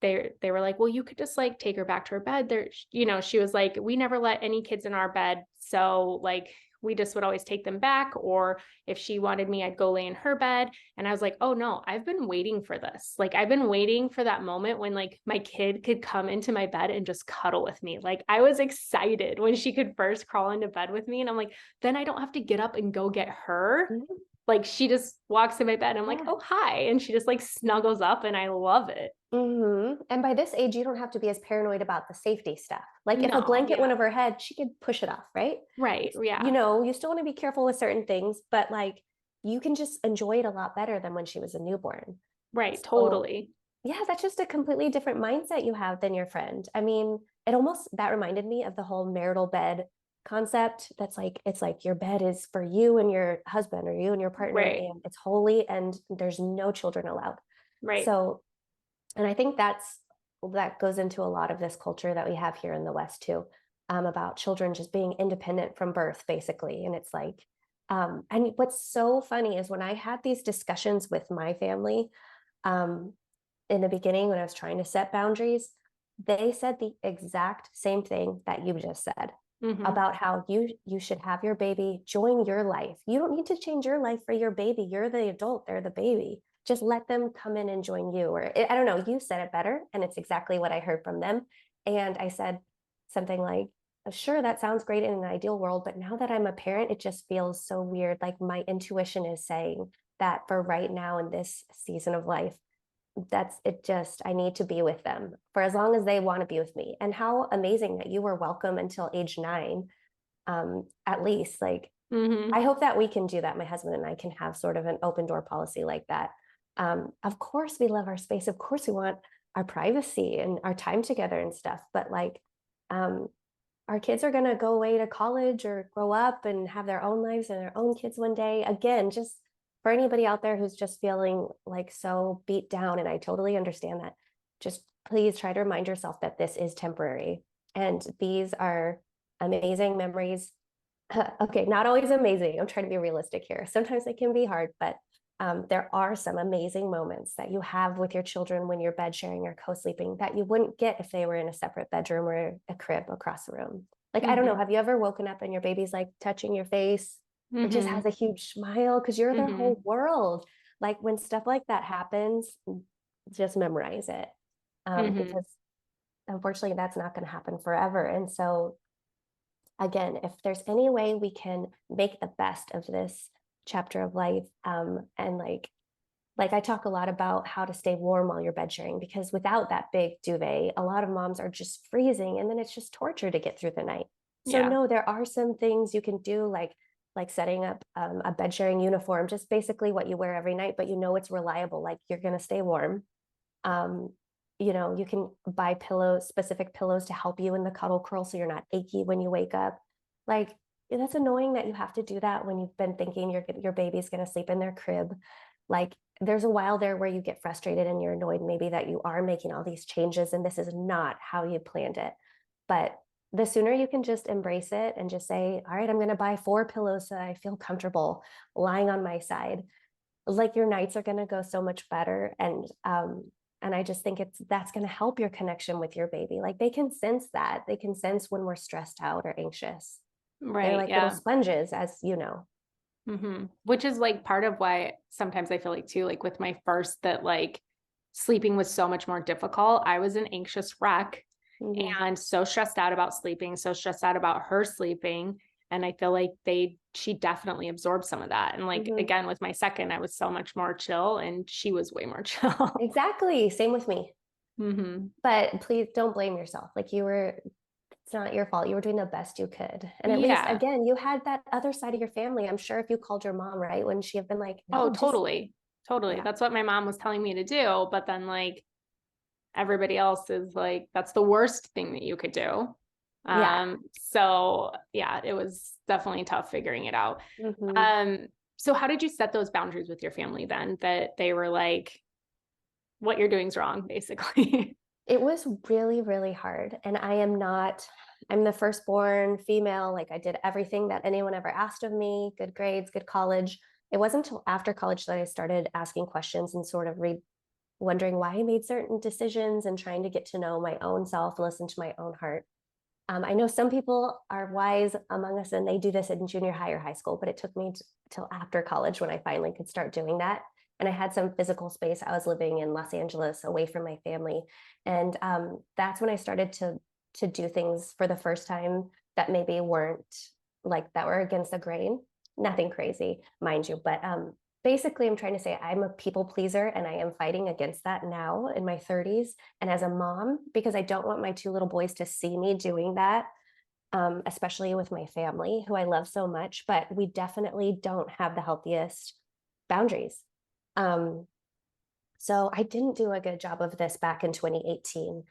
they were like, well, you could just like take her back to her bed there. You know, she was like, we never let any kids in our bed. So like, we just would always take them back. Or if she wanted me, I'd go lay in her bed. And I was like, oh no, I've been waiting for this. Like, I've been waiting for that moment when like my kid could come into my bed and just cuddle with me. Like I was excited when she could first crawl into bed with me. And I'm like, then I don't have to get up and go get her. Mm-hmm. Like she just walks in my bed. And I'm like, oh, hi. And she just like snuggles up, and I love it. Mm-hmm. And by this age, you don't have to be as paranoid about the safety stuff. Like if a blanket went over her head, she could push it off, right? Right. Yeah. You know, you still want to be careful with certain things, but like you can just enjoy it a lot better than when she was a newborn. Right. So, totally. Yeah, that's just a completely different mindset you have than your friend. I mean, that reminded me of the whole marital bed concept. That's like, it's like your bed is for you and your husband, or you and your partner, right, and it's holy, and there's no children allowed. Right. So, and I think that goes into a lot of this culture that we have here in the West too, about children just being independent from birth, basically. And it's like, and what's so funny is when I had these discussions with my family, in the beginning, when I was trying to set boundaries, they said the exact same thing that you just said, about how you should have your baby join your life. You don't need to change your life for your baby. You're the adult, they're the baby. Just let them come in and join you. Or I don't know, you said it better, and it's exactly what I heard from them. And I said something like, sure, that sounds great in an ideal world, but now that I'm a parent, it just feels so weird. Like my intuition is saying that for right now in this season of life, that's it. Just, I need to be with them for as long as they want to be with me. And how amazing that you were welcome until age 9, at least. Like, I hope that we can do that. My husband and I can have sort of an open door policy like that. Of course we love our space. Of course we want our privacy and our time together and stuff. But like, our kids are going to go away to college or grow up and have their own lives and their own kids one day. Again, just for anybody out there who's just feeling like so beat down, and I totally understand that, just please try to remind yourself that this is temporary, and these are amazing memories. Okay, not always amazing. I'm trying to be realistic here. Sometimes it can be hard, but there are some amazing moments that you have with your children when you're bed sharing or co-sleeping that you wouldn't get if they were in a separate bedroom or a crib across the room. Like, I don't know, Mm-hmm. have you ever woken up and your baby's like touching your face or just Mm-hmm. has a huge smile because you're their Mm-hmm. whole world? Like when stuff like that happens, just memorize it, Mm-hmm. because unfortunately that's not going to happen forever. And so again, if there's any way we can make the best of this chapter of life, and like I talk a lot about how to stay warm while you're bed sharing, because without that big duvet, a lot of moms are just freezing and then it's just torture to get through the night. So Yeah. no, there are some things you can do, like setting up a bed sharing uniform, just basically what you wear every night, but you know it's reliable, like you're going to stay warm. um, you can buy pillows, specific pillows to help you in the cuddle curl so you're not achy when you wake up. Like, that's annoying that you have to do that when you've been thinking your baby's going to sleep in their crib. Like, there's a while there where you get frustrated and you're annoyed maybe that you are making all these changes and this is not how you planned it. But the sooner you can just embrace it and just say, all right, I'm going to buy 4 pillows so that I feel comfortable lying on my side, like your nights are going to go so much better. And I just think that's going to help your connection with your baby. Like they can sense that. They can sense when we're stressed out or anxious. They're Right. like little Yeah. sponges, as you know. Mm-hmm. Which is like part of why sometimes I feel like too, like with my first, that like sleeping was so much more difficult. I was an anxious wreck Mm-hmm. and so stressed out about sleeping, so stressed out about her sleeping. And I feel like she definitely absorbed some of that. And like, Mm-hmm. again, with my second, I was so much more chill and she was way more chill. Exactly. Same with me. Mm-hmm. But please don't blame yourself. Like it's not your fault. You were doing the best you could. And at least, Yeah. again, you had that other side of your family. I'm sure if you called your mom, right, wouldn't she have been like, Oh, no, just, totally. Totally. yeah, That's what my mom was telling me to do. But then like everybody else is like, that's the worst thing that you could do. yeah. So yeah, it was definitely tough figuring it out. Mm-hmm. Um, so how did you set those boundaries with your family then, that they were like, what you're doing is wrong, basically? It was really, really hard. And I'm the firstborn female. Like I did everything that anyone ever asked of me, good grades, good college. It wasn't until after college that I started asking questions and sort of wondering why I made certain decisions and trying to get to know my own self and listen to my own heart. I know some people are wise among us and they do this in junior high or high school, but it took me till after college when I finally could start doing that. And I had some physical space. I was living in Los Angeles away from my family. And that's when I started to do things for the first time that maybe weren't like that were against the grain. Nothing crazy, mind you, but basically I'm trying to say I'm a people pleaser and I am fighting against that now in my 30s and as a mom, because I don't want my 2 little boys to see me doing that, especially with my family, who I love so much, but we definitely don't have the healthiest boundaries. Um, so I didn't do a good job of this back in 2018.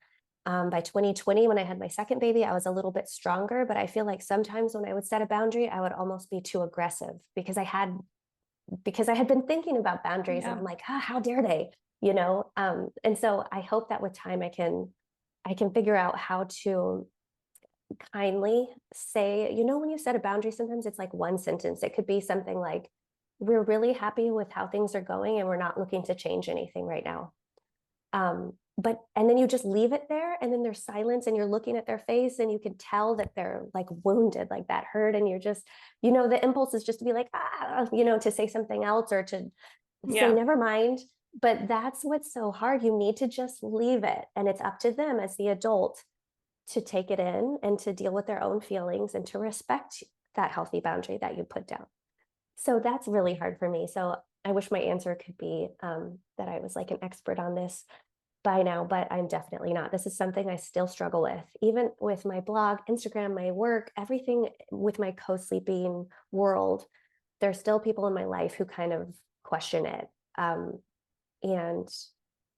By 2020, when I had my second baby, I was a little bit stronger, but I feel like sometimes when I would set a boundary, I would almost be too aggressive because I had been thinking about boundaries and Yeah. I'm like, how dare they, you know? And so I hope that with time I can figure out how to kindly say, when you set a boundary, sometimes it's like one sentence. It could be something like, we're really happy with how things are going and we're not looking to change anything right now. And then you just leave it there and then there's silence and you're looking at their face and you can tell that they're like wounded, like that hurt. And you're just, the impulse is just to be like, to say something else or to say, Yeah. never mind. But that's what's so hard. You need to just leave it. And it's up to them as the adult to take it in and to deal with their own feelings and to respect that healthy boundary that you put down. So that's really hard for me. So I wish my answer could be that I was like an expert on this by now, but I'm definitely not. This is something I still struggle with, even with my blog, Instagram, my work, everything with my co-sleeping world. There's still people in my life who kind of question it. And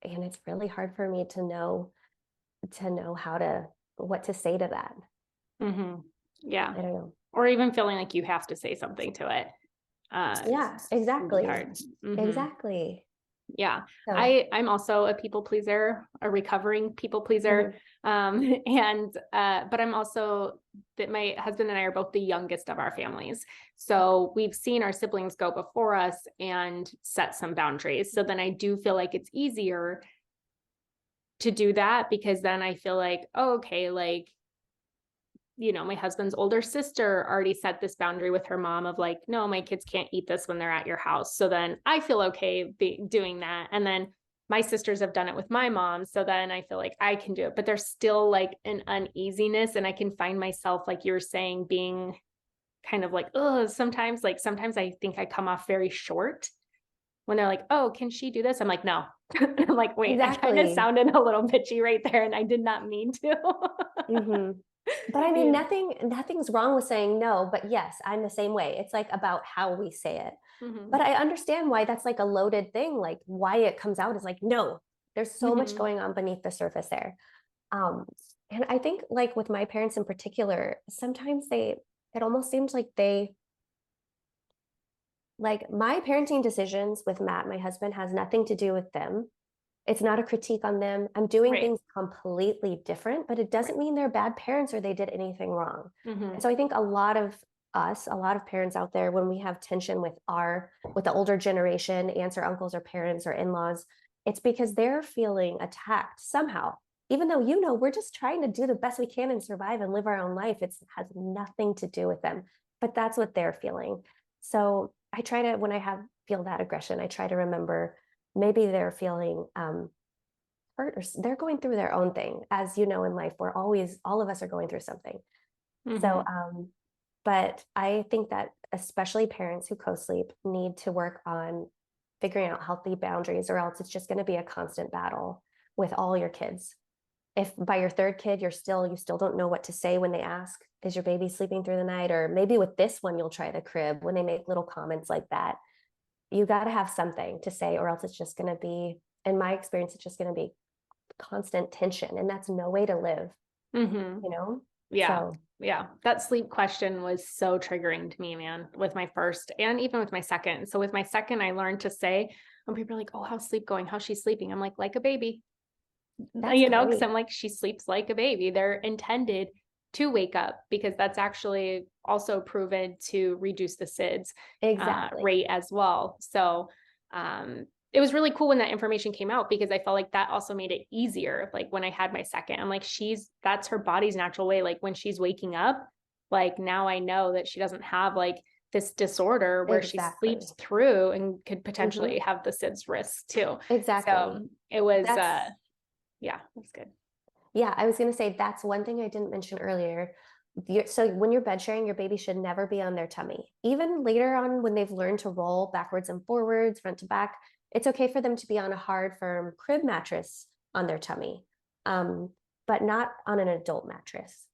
it's really hard for me to know what to say to that. Mm-hmm. Yeah. I don't know. Or even feeling like you have to say something to it. Yeah, Can be exactly. hard. Mm-hmm. Exactly. Yeah. So, I'm also a people pleaser, a recovering people pleaser. But I'm also that my husband and I are both the youngest of our families. So we've seen our siblings go before us and set some boundaries. So then I do feel like it's easier to do that, because then I feel like, oh, okay, like, my husband's older sister already set this boundary with her mom of like, no, my kids can't eat this when they're at your house. So then I feel okay doing that. And then my sisters have done it with my mom. So then I feel like I can do it, but there's still like an uneasiness. And I can find myself, like you were saying, being kind of like, oh, sometimes I think I come off very short when they're like, oh, can she do this? I'm like, no. I'm like, wait, I kind of exactly. sounded a little bitchy right there, and I did not mean to. But I mean, Yeah. nothing's wrong with saying no, but yes, I'm the same way. It's like about how we say it. But Mm-hmm. I understand why that's like a loaded thing, like why it comes out is like, no, there's so much Mm-hmm. going on beneath the surface there. Um, and I think like with my parents in particular, sometimes it almost seems like like my parenting decisions with Matt, my husband, has nothing to do with them. It's not a critique on them. I'm doing Right. things completely different, but it Right. doesn't mean they're bad parents or they did anything wrong. Mm-hmm. And so I think a lot of parents out there, when we have tension with the older generation, aunts or uncles or parents or in-laws, it's because they're feeling attacked somehow. Even though, we're just trying to do the best we can and survive and live our own life. It has nothing to do with them, but that's what they're feeling. So I try to, when feel that aggression, I try to remember maybe they're feeling hurt, or they're going through their own thing. As you know, in life, all of us are going through something. So, Mm-hmm. but I think that especially parents who co-sleep need to work on figuring out healthy boundaries, or else it's just going to be a constant battle with all your kids. If by your third kid, you still don't know what to say when they ask, is your baby sleeping through the night? Or maybe with this one, you'll try the crib when they make little comments like that. You got to have something to say, or else it's just going to be, in my experience, it's just going to be constant tension, and that's no way to live, Mm-hmm. you know? Yeah. So, Yeah. That sleep question was so triggering to me, man, with my first and even with my second. So with my second, I learned to say, when people are like, oh, how's sleep going? How's she sleeping? I'm like a baby, that's because great. I'm like, she sleeps like a baby. They're intended to wake up, because that's actually also proven to reduce the SIDS Exactly. rate as well. So it was really cool when that information came out, because I felt like that also made it easier. Like when I had my second, I'm like, that's her body's natural way. Like when she's waking up, like now I know that she doesn't have like this disorder where she Exactly. sleeps through and could Mm-hmm. potentially have the SIDS risk too. Exactly. So it was, That's yeah, that's good. Yeah, I was going to say that's one thing I didn't mention earlier. So when you're bed sharing, your baby should never be on their tummy. Even later on, when they've learned to roll backwards and forwards, front to back, it's okay for them to be on a hard, firm crib mattress on their tummy, um, but not on an adult mattress.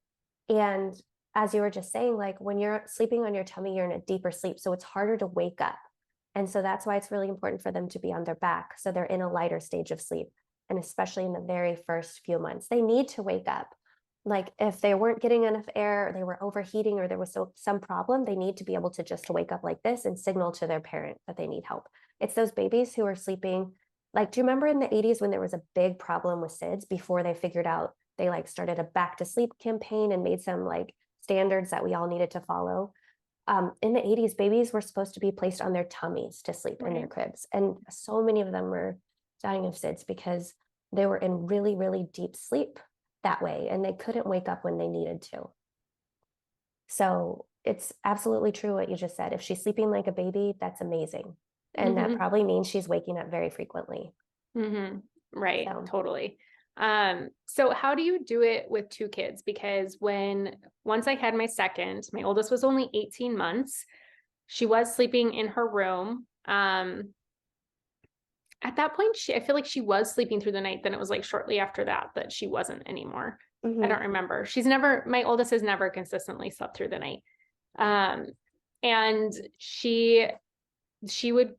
And as you were just saying, like when you're sleeping on your tummy, you're in a deeper sleep. So it's harder to wake up. And so that's why it's really important for them to be on their back. So they're in a lighter stage of sleep. And especially in the very first few months, they need to wake up. Like if they weren't getting enough air, or they were overheating, or there was some problem, they need to be able to just wake up like this and signal to their parent that they need help. It's those babies who are sleeping. Like, do you remember in the 80s when there was a big problem with SIDS before they figured out, they like started a back to sleep campaign and made some like standards that we all needed to follow? In the 80s, babies were supposed to be placed on their tummies to sleep in their Right. cribs. And so many of them were dying of SIDS because they were in really, really deep sleep that way, and they couldn't wake up when they needed to. So it's absolutely true what you just said. If she's sleeping like a baby, that's amazing. And that Mm-hmm. probably means she's waking up very frequently. Mm-hmm. Right. So, Totally. So how do you do it with two kids? Because once I had my second, my oldest was only 18 months. She was sleeping in her room. At that point, I feel like she was sleeping through the night. Then it was like shortly after that she wasn't anymore. I mm-hmm, don't remember. My oldest has never consistently slept through the night. Um, and she would,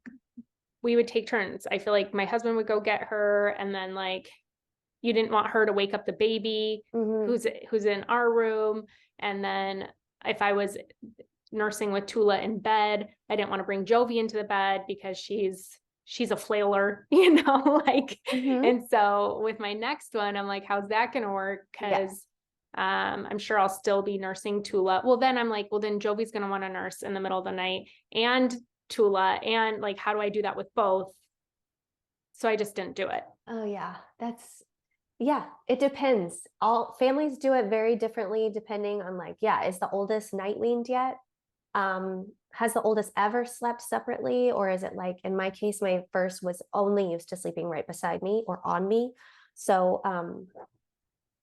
we would take turns. I feel like my husband would go get her, and then like you didn't want her to wake up the baby mm-hmm, who's in our room. And then if I was nursing with Tula in bed, I didn't want to bring Jovi into the bed because she's she's a flailer, you know, like, Mhm. and so with my next one, I'm like, how's that going to work? Yeah. Cause I'm sure I'll still be nursing Tula. Well, then I'm like, well, then Jovi's going to want to nurse in the middle of the night and Tula. And like, how do I do that with both? So I just didn't do it. Oh yeah. Yeah, it depends. All families do it very differently depending on like, yeah, is the oldest night weaned yet? Has the oldest ever slept separately? Or is it like, in my case, my first was only used to sleeping right beside me or on me. So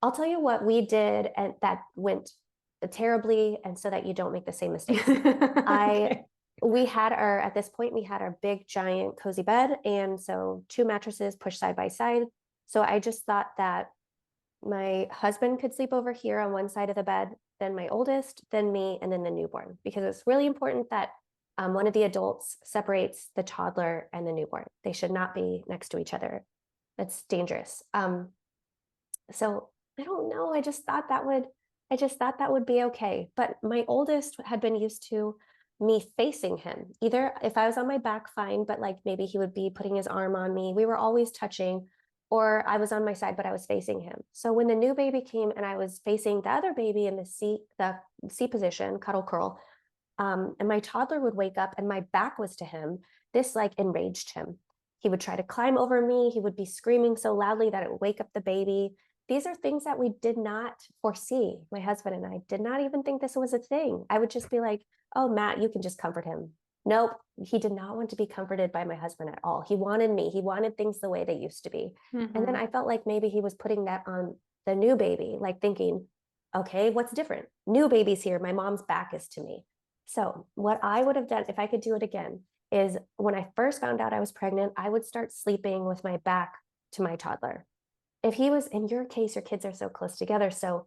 I'll tell you what we did and that went terribly, and so that you don't make the same mistakes. I Okay. we had our at this point we had our big giant cozy bed, and so two mattresses pushed side by side. So I just thought that my husband could sleep over here on one side of the bed, then my oldest, then me, and then the newborn, because it's really important that one of the adults separates the toddler and the newborn. They should not be next to each other. That's dangerous. So I don't know. I just thought that would be okay. But my oldest had been used to me facing him. Either if I was on my back, fine, but like maybe he would be putting his arm on me. We were always touching, or I was on my side, but I was facing him. So when the new baby came and I was facing the other baby in the C position, cuddle curl, and my toddler would wake up and my back was to him, this like enraged him. He would try to climb over me. He would be screaming so loudly that it would wake up the baby. These are things that we did not foresee. My husband and I did not even think this was a thing. I would just be like, oh, Matt, you can just comfort him. Nope. He did not want to be comforted by my husband at all. He wanted me. He wanted things the way they used to be. And then Mm-hmm. I felt like maybe he was putting that on the new baby, like thinking, okay, what's different? New baby's here. My mom's back is to me. So, what I would have done if I could do it again is when I first found out I was pregnant, I would start sleeping with my back to my toddler. If he was in your case, your kids are so close together. So,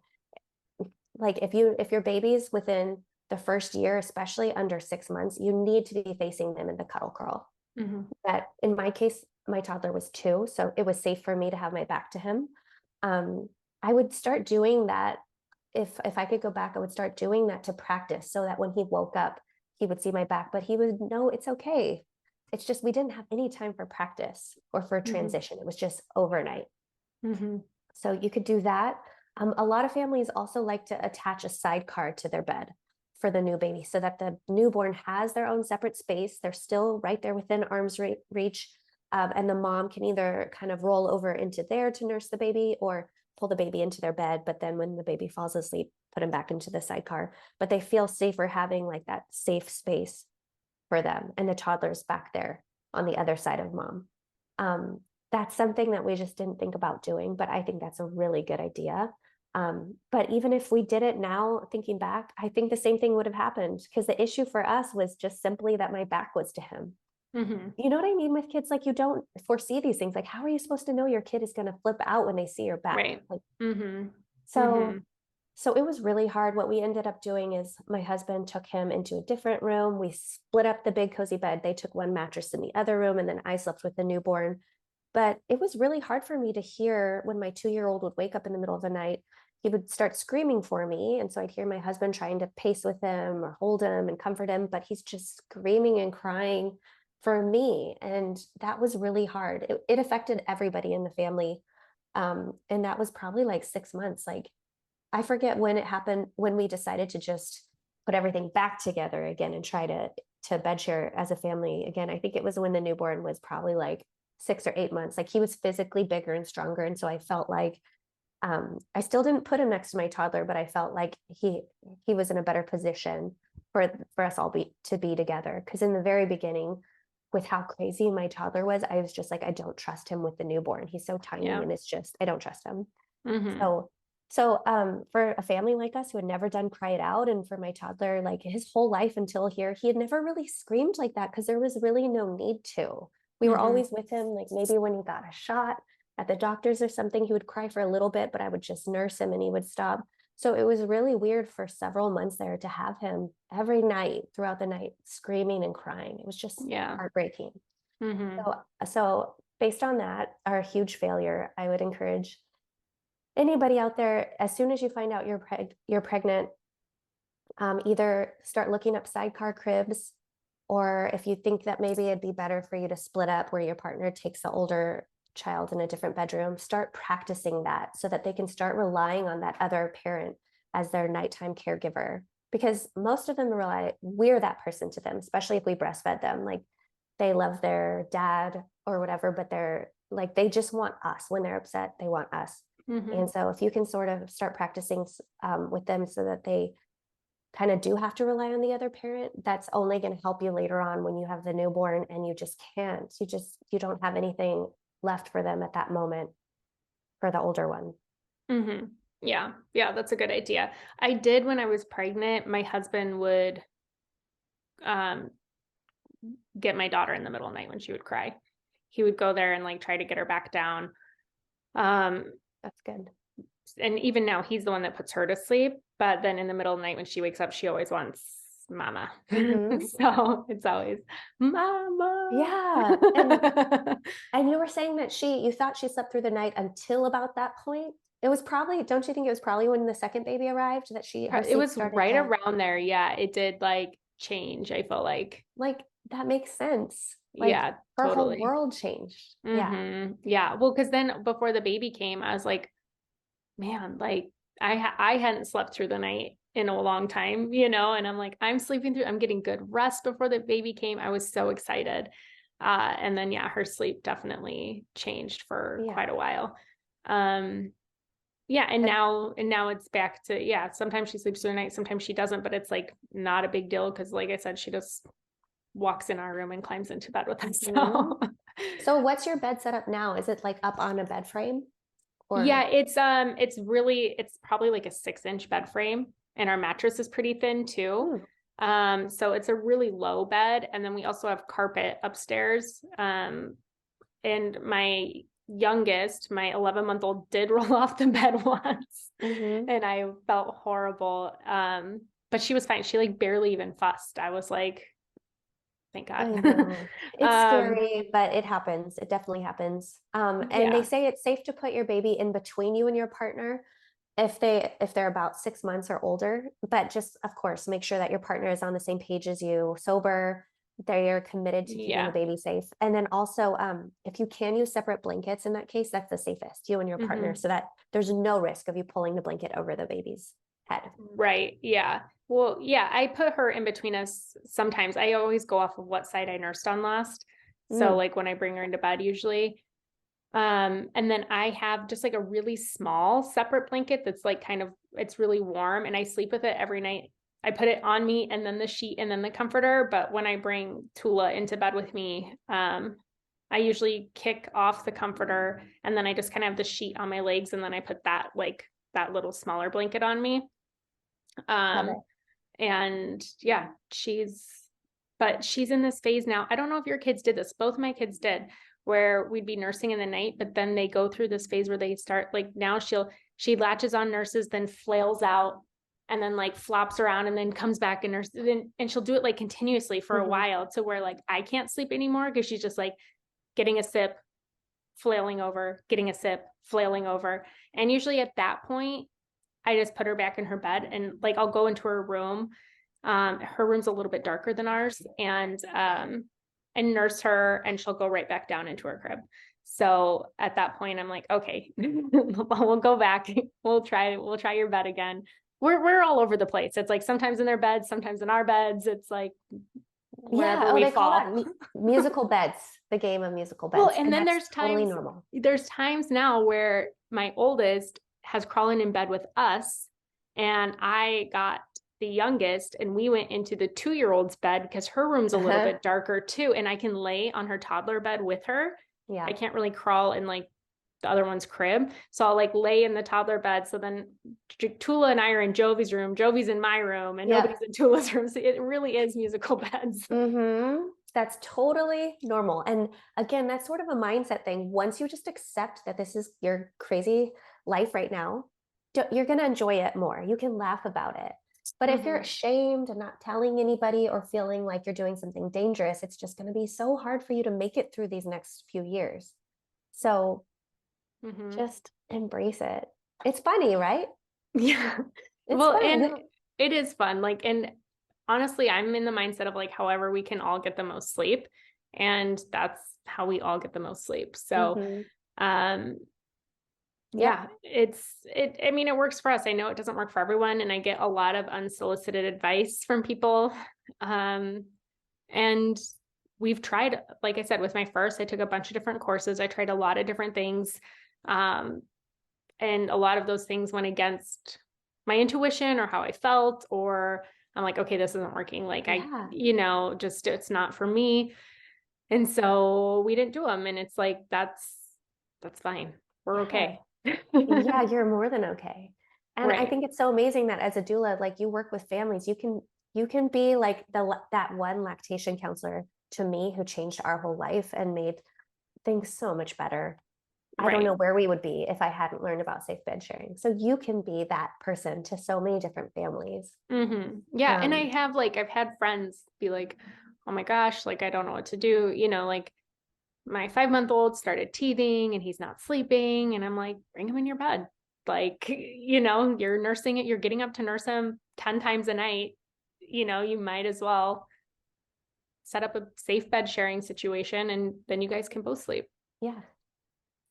like if your baby's within the first year, especially under 6 months, you need to be facing them in the cuddle curl. Mm-hmm. That in my case, my toddler was 2, so it was safe for me to have my back to him. Um, I would start doing that if I could go back, I would start doing that to practice so that when he woke up, he would see my back, but he would know it's okay. It's just we didn't have any time for practice or for Mm-hmm. transition. It was just overnight. Mm-hmm. So you could do that. A lot of families also like to attach a sidecar to their bed for the new baby so that the newborn has their own separate space. They're still right there within arm's reach. And the mom can either kind of roll over into there to nurse the baby or pull the baby into their bed. But then when the baby falls asleep, put him back into the sidecar. But they feel safer having like that safe space for them. And the toddler's back there on the other side of mom. Um, that's something that we just didn't think about doing, but I think that's a really good idea. But even if we did it now, thinking back, I think the same thing would have happened because the issue for us was just simply that my back was to him. Mm-hmm. You know what I mean with kids? Like you don't foresee these things. Like, how are you supposed to know your kid is going to flip out when they see your back? Right. Like, Mm-hmm. Mm-hmm. so so it was really hard. What we ended up doing is my husband took him into a different room. We split up the big cozy bed. They took one mattress in the other room, and then I slept with the newborn. But it was really hard for me to hear when my 2-year-old would wake up in the middle of the night. He would start screaming for me. And so I'd hear my husband trying to pace with him or hold him and comfort him, but he's just screaming and crying for me. And that was really hard. It affected everybody in the family. And that was probably like 6 months. Like I forget when it happened, when we decided to just put everything back together again and try to bed share as a family again. I think it was when the newborn was probably like 6 or 8 months. Like he was physically bigger and stronger, and so I felt like I still didn't put him next to my toddler, but I felt like he was in a better position for us all to be together. Because in the very beginning, with how crazy my toddler was, I was just like, I don't trust him with the newborn. He's so tiny, Yeah. and it's just I don't trust him. Mm-hmm. So for a family like us who had never done cry it out, and for my toddler, like his whole life until here, he had never really screamed like that because there was really no need to. We were Mm-hmm. always with him, like maybe when he got a shot at the doctor's or something, he would cry for a little bit, but I would just nurse him and he would stop. So it was really weird for several months there to have him every night throughout the night screaming and crying. It was just Yeah. heartbreaking. Mm-hmm. So based on that, our huge failure, I would encourage anybody out there, as soon as you find out you're pregnant, either start looking up sidecar cribs Or if you think that maybe it'd be better for you to split up where your partner takes the older child in a different bedroom, start practicing that so that they can start relying on that other parent as their nighttime caregiver. Because most of them rely, we're that person to them, especially if we breastfed them. Like they love their dad or whatever, but they're like, they just want us. When they're upset, they want us. And so if you can sort of start practicing with them so that they kind of do have to rely on the other parent, that's only going to help you later on when you have the newborn and you just can't, you don't have anything left for them at that moment for the older one. Yeah. Yeah. That's a good idea. I did when I was pregnant, my husband would, get my daughter in the middle of the night when she would cry. He would go there and like try to get her back down. That's good. And even now he's the one that puts her to sleep, but then in the middle of the night when she wakes up, she always wants mama. So it's always mama. Yeah. And you were saying that you thought she slept through the night until about that point. It was probably, don't you think it was probably when the second baby arrived that it was right around there. Yeah, it did like change. I felt like that makes sense. Like, yeah, her totally. whole world changed. Yeah. Yeah. Well, because then before the baby came, I was like, man, like I hadn't slept through the night in a long time, and I'm like, I'm getting good rest before the baby came. I was so excited. And then, yeah, her sleep definitely changed for quite a while. Yeah. And now it's back to, yeah, sometimes she sleeps through the night, sometimes she doesn't, but it's like not a big deal. Cause like I said, she just walks in our room and climbs into bed with us. So what's your bed set up now? Is it like up on a bed frame? Yeah, it's probably like a 6-inch bed frame, and our mattress is pretty thin too. So it's a really low bed. And then we also have carpet upstairs. And my youngest, my 11-month-old, did roll off the bed once, and I felt horrible. But she was fine. She like barely even fussed. I was like, thank God. I know. It's scary, but it happens. It definitely happens. And they say it's safe to put your baby in between you and your partner if they're about 6 months or older. But just, of course, make sure that your partner is on the same page as you, sober, they're committed to keeping the baby safe. And then also, if you can use separate blankets in that case, that's the safest, you and your partner, so that there's no risk of you pulling the blanket over the baby's head. Right. Yeah. Well, yeah, I put her in between us sometimes. I always go off of what side I nursed on last. So like when I bring her into bed usually. And then I have just like a really small separate blanket that's like it's really warm, and I sleep with it every night. I put it on me and then the sheet and then the comforter. But when I bring Tula into bed with me, I usually kick off the comforter and then I just kind of have the sheet on my legs, and then I put that little smaller blanket on me. And yeah, she's in this phase now. I don't know if your kids did this. Both my kids did, where we'd be nursing in the night, but then they go through this phase where they start like, now she latches on nurses, then flails out, and then like flops around and then comes back and nurses, and she'll do it like continuously for a while, to where like I can't sleep anymore because she's just like getting a sip, flailing over, getting a sip, flailing over. And usually at that point, I just put her back in her bed, and like I'll go into her room. Her room's a little bit darker than ours, and nurse her, and she'll go right back down into her crib. So at that point, I'm like, okay, we'll go back. We'll try your bed again. We're all over the place. It's like sometimes in their beds, sometimes in our beds. It's like wherever we fall. Call that musical beds, the game of musical beds. Well, and then there's times, totally normal. There's times now where my oldest has crawled in bed with us, and I got the youngest and we went into the 2-year-old's bed because her room's a little bit darker too, and I can lay on her toddler bed with her. Yeah, I can't really crawl in like the other one's crib, so I'll like lay in the toddler bed. So then Tula and I are in Jovi's room, Jovi's in my room, and nobody's in Tula's room. So it really is musical beds. That's totally normal. And again, that's sort of a mindset thing. Once you just accept that this is your crazy life right now, you're going to enjoy it more. You can laugh about it. But if you're ashamed and not telling anybody or feeling like you're doing something dangerous, it's just going to be so hard for you to make it through these next few years. So just embrace it. It's funny, right? Yeah. Well, fun. And it is fun. Like, and honestly, I'm in the mindset of like, however we can all get the most sleep, and that's how we all get the most sleep. So, um, yeah, I mean, it works for us. I know it doesn't work for everyone, and I get a lot of unsolicited advice from people. And we've tried, like I said, with my first, I took a bunch of different courses. I tried a lot of different things. And a lot of those things went against my intuition or how I felt, or I'm like, okay, this isn't working. Like just, it's not for me. And so we didn't do them. And it's like, that's fine. We're okay. Yeah, you're more than okay. And I Right. think it's so amazing that as a doula, like you work with families, you can be like that one lactation counselor to me who changed our whole life and made things so much better. I don't know where we would be if I hadn't learned about safe bed sharing. So you can be that person to so many different families. Yeah. And I've had friends be like, oh my gosh, like, I don't know what to do. Like my 5-month-old started teething and he's not sleeping. And I'm like, bring him in your bed. Like, you're nursing it. You're getting up to nurse him 10 times a night. You might as well set up a safe bed sharing situation and then you guys can both sleep. Yeah.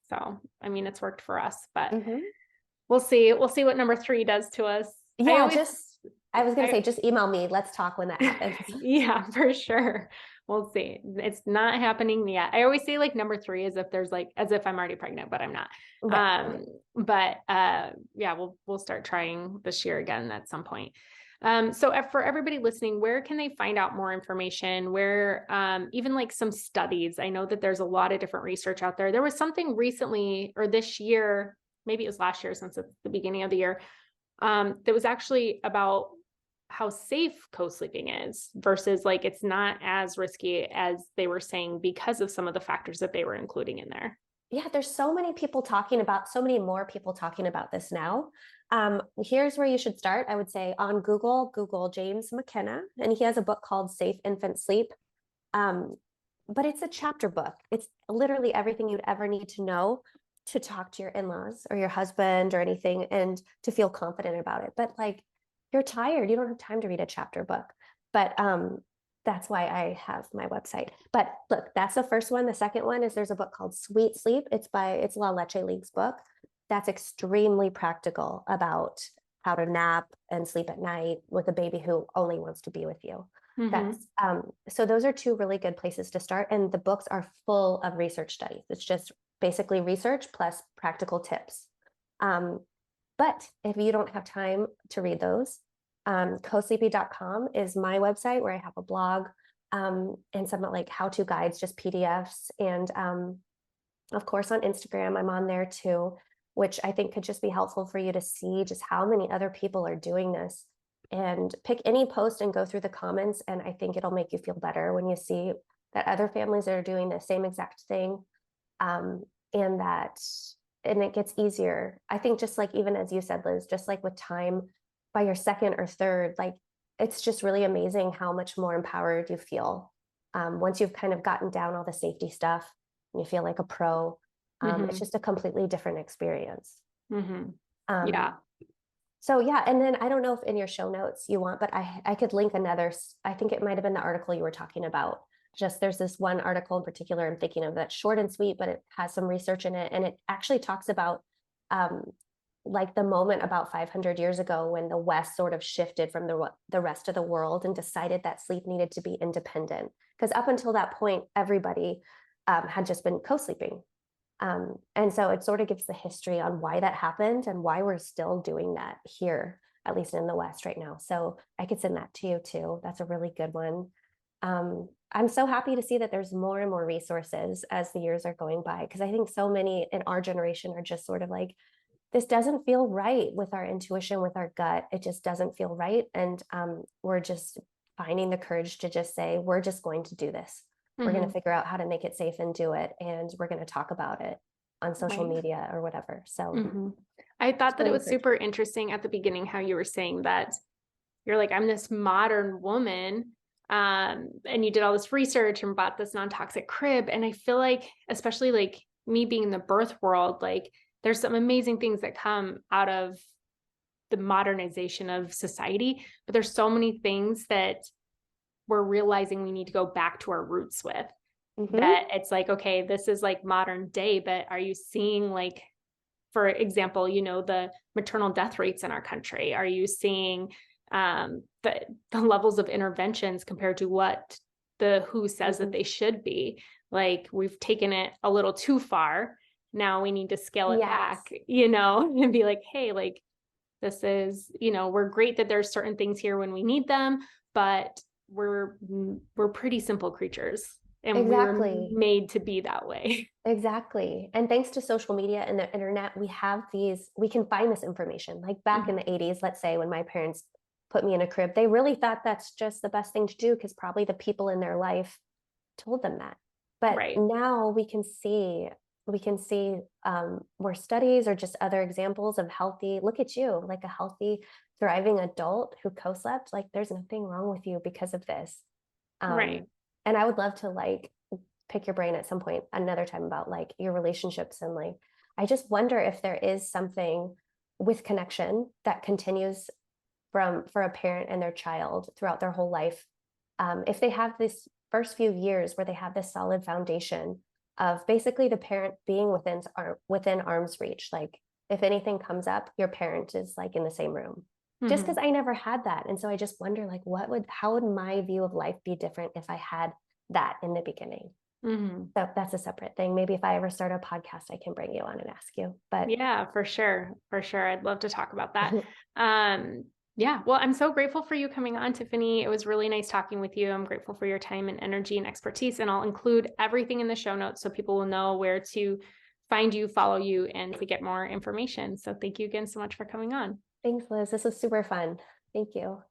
So, I mean, it's worked for us, but we'll see. We'll see what number 3 does to us. Yeah, I was going to say, just email me. Let's talk when that happens. Yeah, for sure. We'll see. It's not happening yet. I always say like number 3 as if I'm already pregnant, but I'm not. Right. Yeah, we'll start trying this year again at some point. So for everybody listening, where can they find out more information? Where, even like some studies? I know that there's a lot of different research out there. There was something recently or this year, maybe it was last year since it's the beginning of the year, that was actually about how safe co-sleeping is versus like it's not as risky as they were saying because of some of the factors that they were including in there. Yeah, there's so many more people talking about this now. Here's where you should start. I would say on Google James McKenna, and he has a book called Safe Infant Sleep. But it's a chapter book. It's literally everything you'd ever need to know to talk to your in-laws or your husband or anything and to feel confident about it. But like, you're tired, you don't have time to read a chapter book. But that's why I have my website. But look, that's the first one. The second one is there's a book called Sweet Sleep. It's La Leche League's book. That's extremely practical about how to nap and sleep at night with a baby who only wants to be with you. That's so those are 2 really good places to start. And the books are full of research studies. It's just basically research plus practical tips. But if you don't have time to read those, cosleeping.com is my website where I have a blog and some like how-to guides, just PDFs. And of course, on Instagram, I'm on there too, which I think could just be helpful for you to see just how many other people are doing this. And pick any post and go through the comments. And I think it'll make you feel better when you see that other families are doing the same exact thing. And it gets easier. I think just like, even as you said, Liz, just like with time, by your second or third, like it's just really amazing how much more empowered you feel. Once you've kind of gotten down all the safety stuff, you feel like a pro. It's just a completely different experience. Yeah. So yeah, and then I don't know if in your show notes you want, but I could link another, I think it might've been the article you were talking about. Just there's this one article in particular I'm thinking of that's short and sweet, but it has some research in it. And it actually talks about like the moment about 500 years ago when the West sort of shifted from the rest of the world and decided that sleep needed to be independent. Because up until that point, everybody had just been co-sleeping. And so it sort of gives the history on why that happened and why we're still doing that here, at least in the West right now. So I could send that to you too. That's a really good one. I'm so happy to see that there's more and more resources as the years are going by, because I think so many in our generation are just sort of like, this doesn't feel right with our intuition, with our gut. It just doesn't feel right. And we're just finding the courage to just say, we're just going to do this. We're going to figure out how to make it safe and do it. And we're going to talk about it on social media or whatever. So I thought that it was super interesting at the beginning, how you were saying that you're like, I'm this modern woman. And you did all this research and bought this non-toxic crib. And I feel like, especially like me being in the birth world, like there's some amazing things that come out of the modernization of society, but there's so many things that we're realizing we need to go back to our roots with. That it's like, okay, this is like modern day, but are you seeing, like, for example, the maternal death rates in our country? Are you seeing the levels of interventions compared to what the WHO says that they should be? Like, we've taken it a little too far. Now we need to scale it back, and be like, hey, like, this is, we're great that there's certain things here when we need them, but we're pretty simple creatures, and we're made to be that way. Exactly. And thanks to social media and the internet, we can find this information. Like back in the 80s, let's say, when my parents put me in a crib, they really thought that's just the best thing to do because probably the people in their life told them that. But now we can see where studies or just other examples of look at you, like a healthy, thriving adult who co-slept, like there's nothing wrong with you because of this. And I would love to like pick your brain at some point another time about like your relationships, and like I just wonder if there is something with connection that continues for a parent and their child throughout their whole life. If they have this first few years where they have this solid foundation of basically the parent being within arm's reach, like if anything comes up, your parent is like in the same room. Just because I never had that. And so I just wonder, like, how would my view of life be different if I had that in the beginning? So that's a separate thing. Maybe if I ever start a podcast, I can bring you on and ask you. But yeah, for sure. I'd love to talk about that. Yeah. Well, I'm so grateful for you coming on, Tiffany. It was really nice talking with you. I'm grateful for your time and energy and expertise, and I'll include everything in the show notes so people will know where to find you, follow you, and to get more information. So thank you again so much for coming on. Thanks, Liz. This was super fun. Thank you.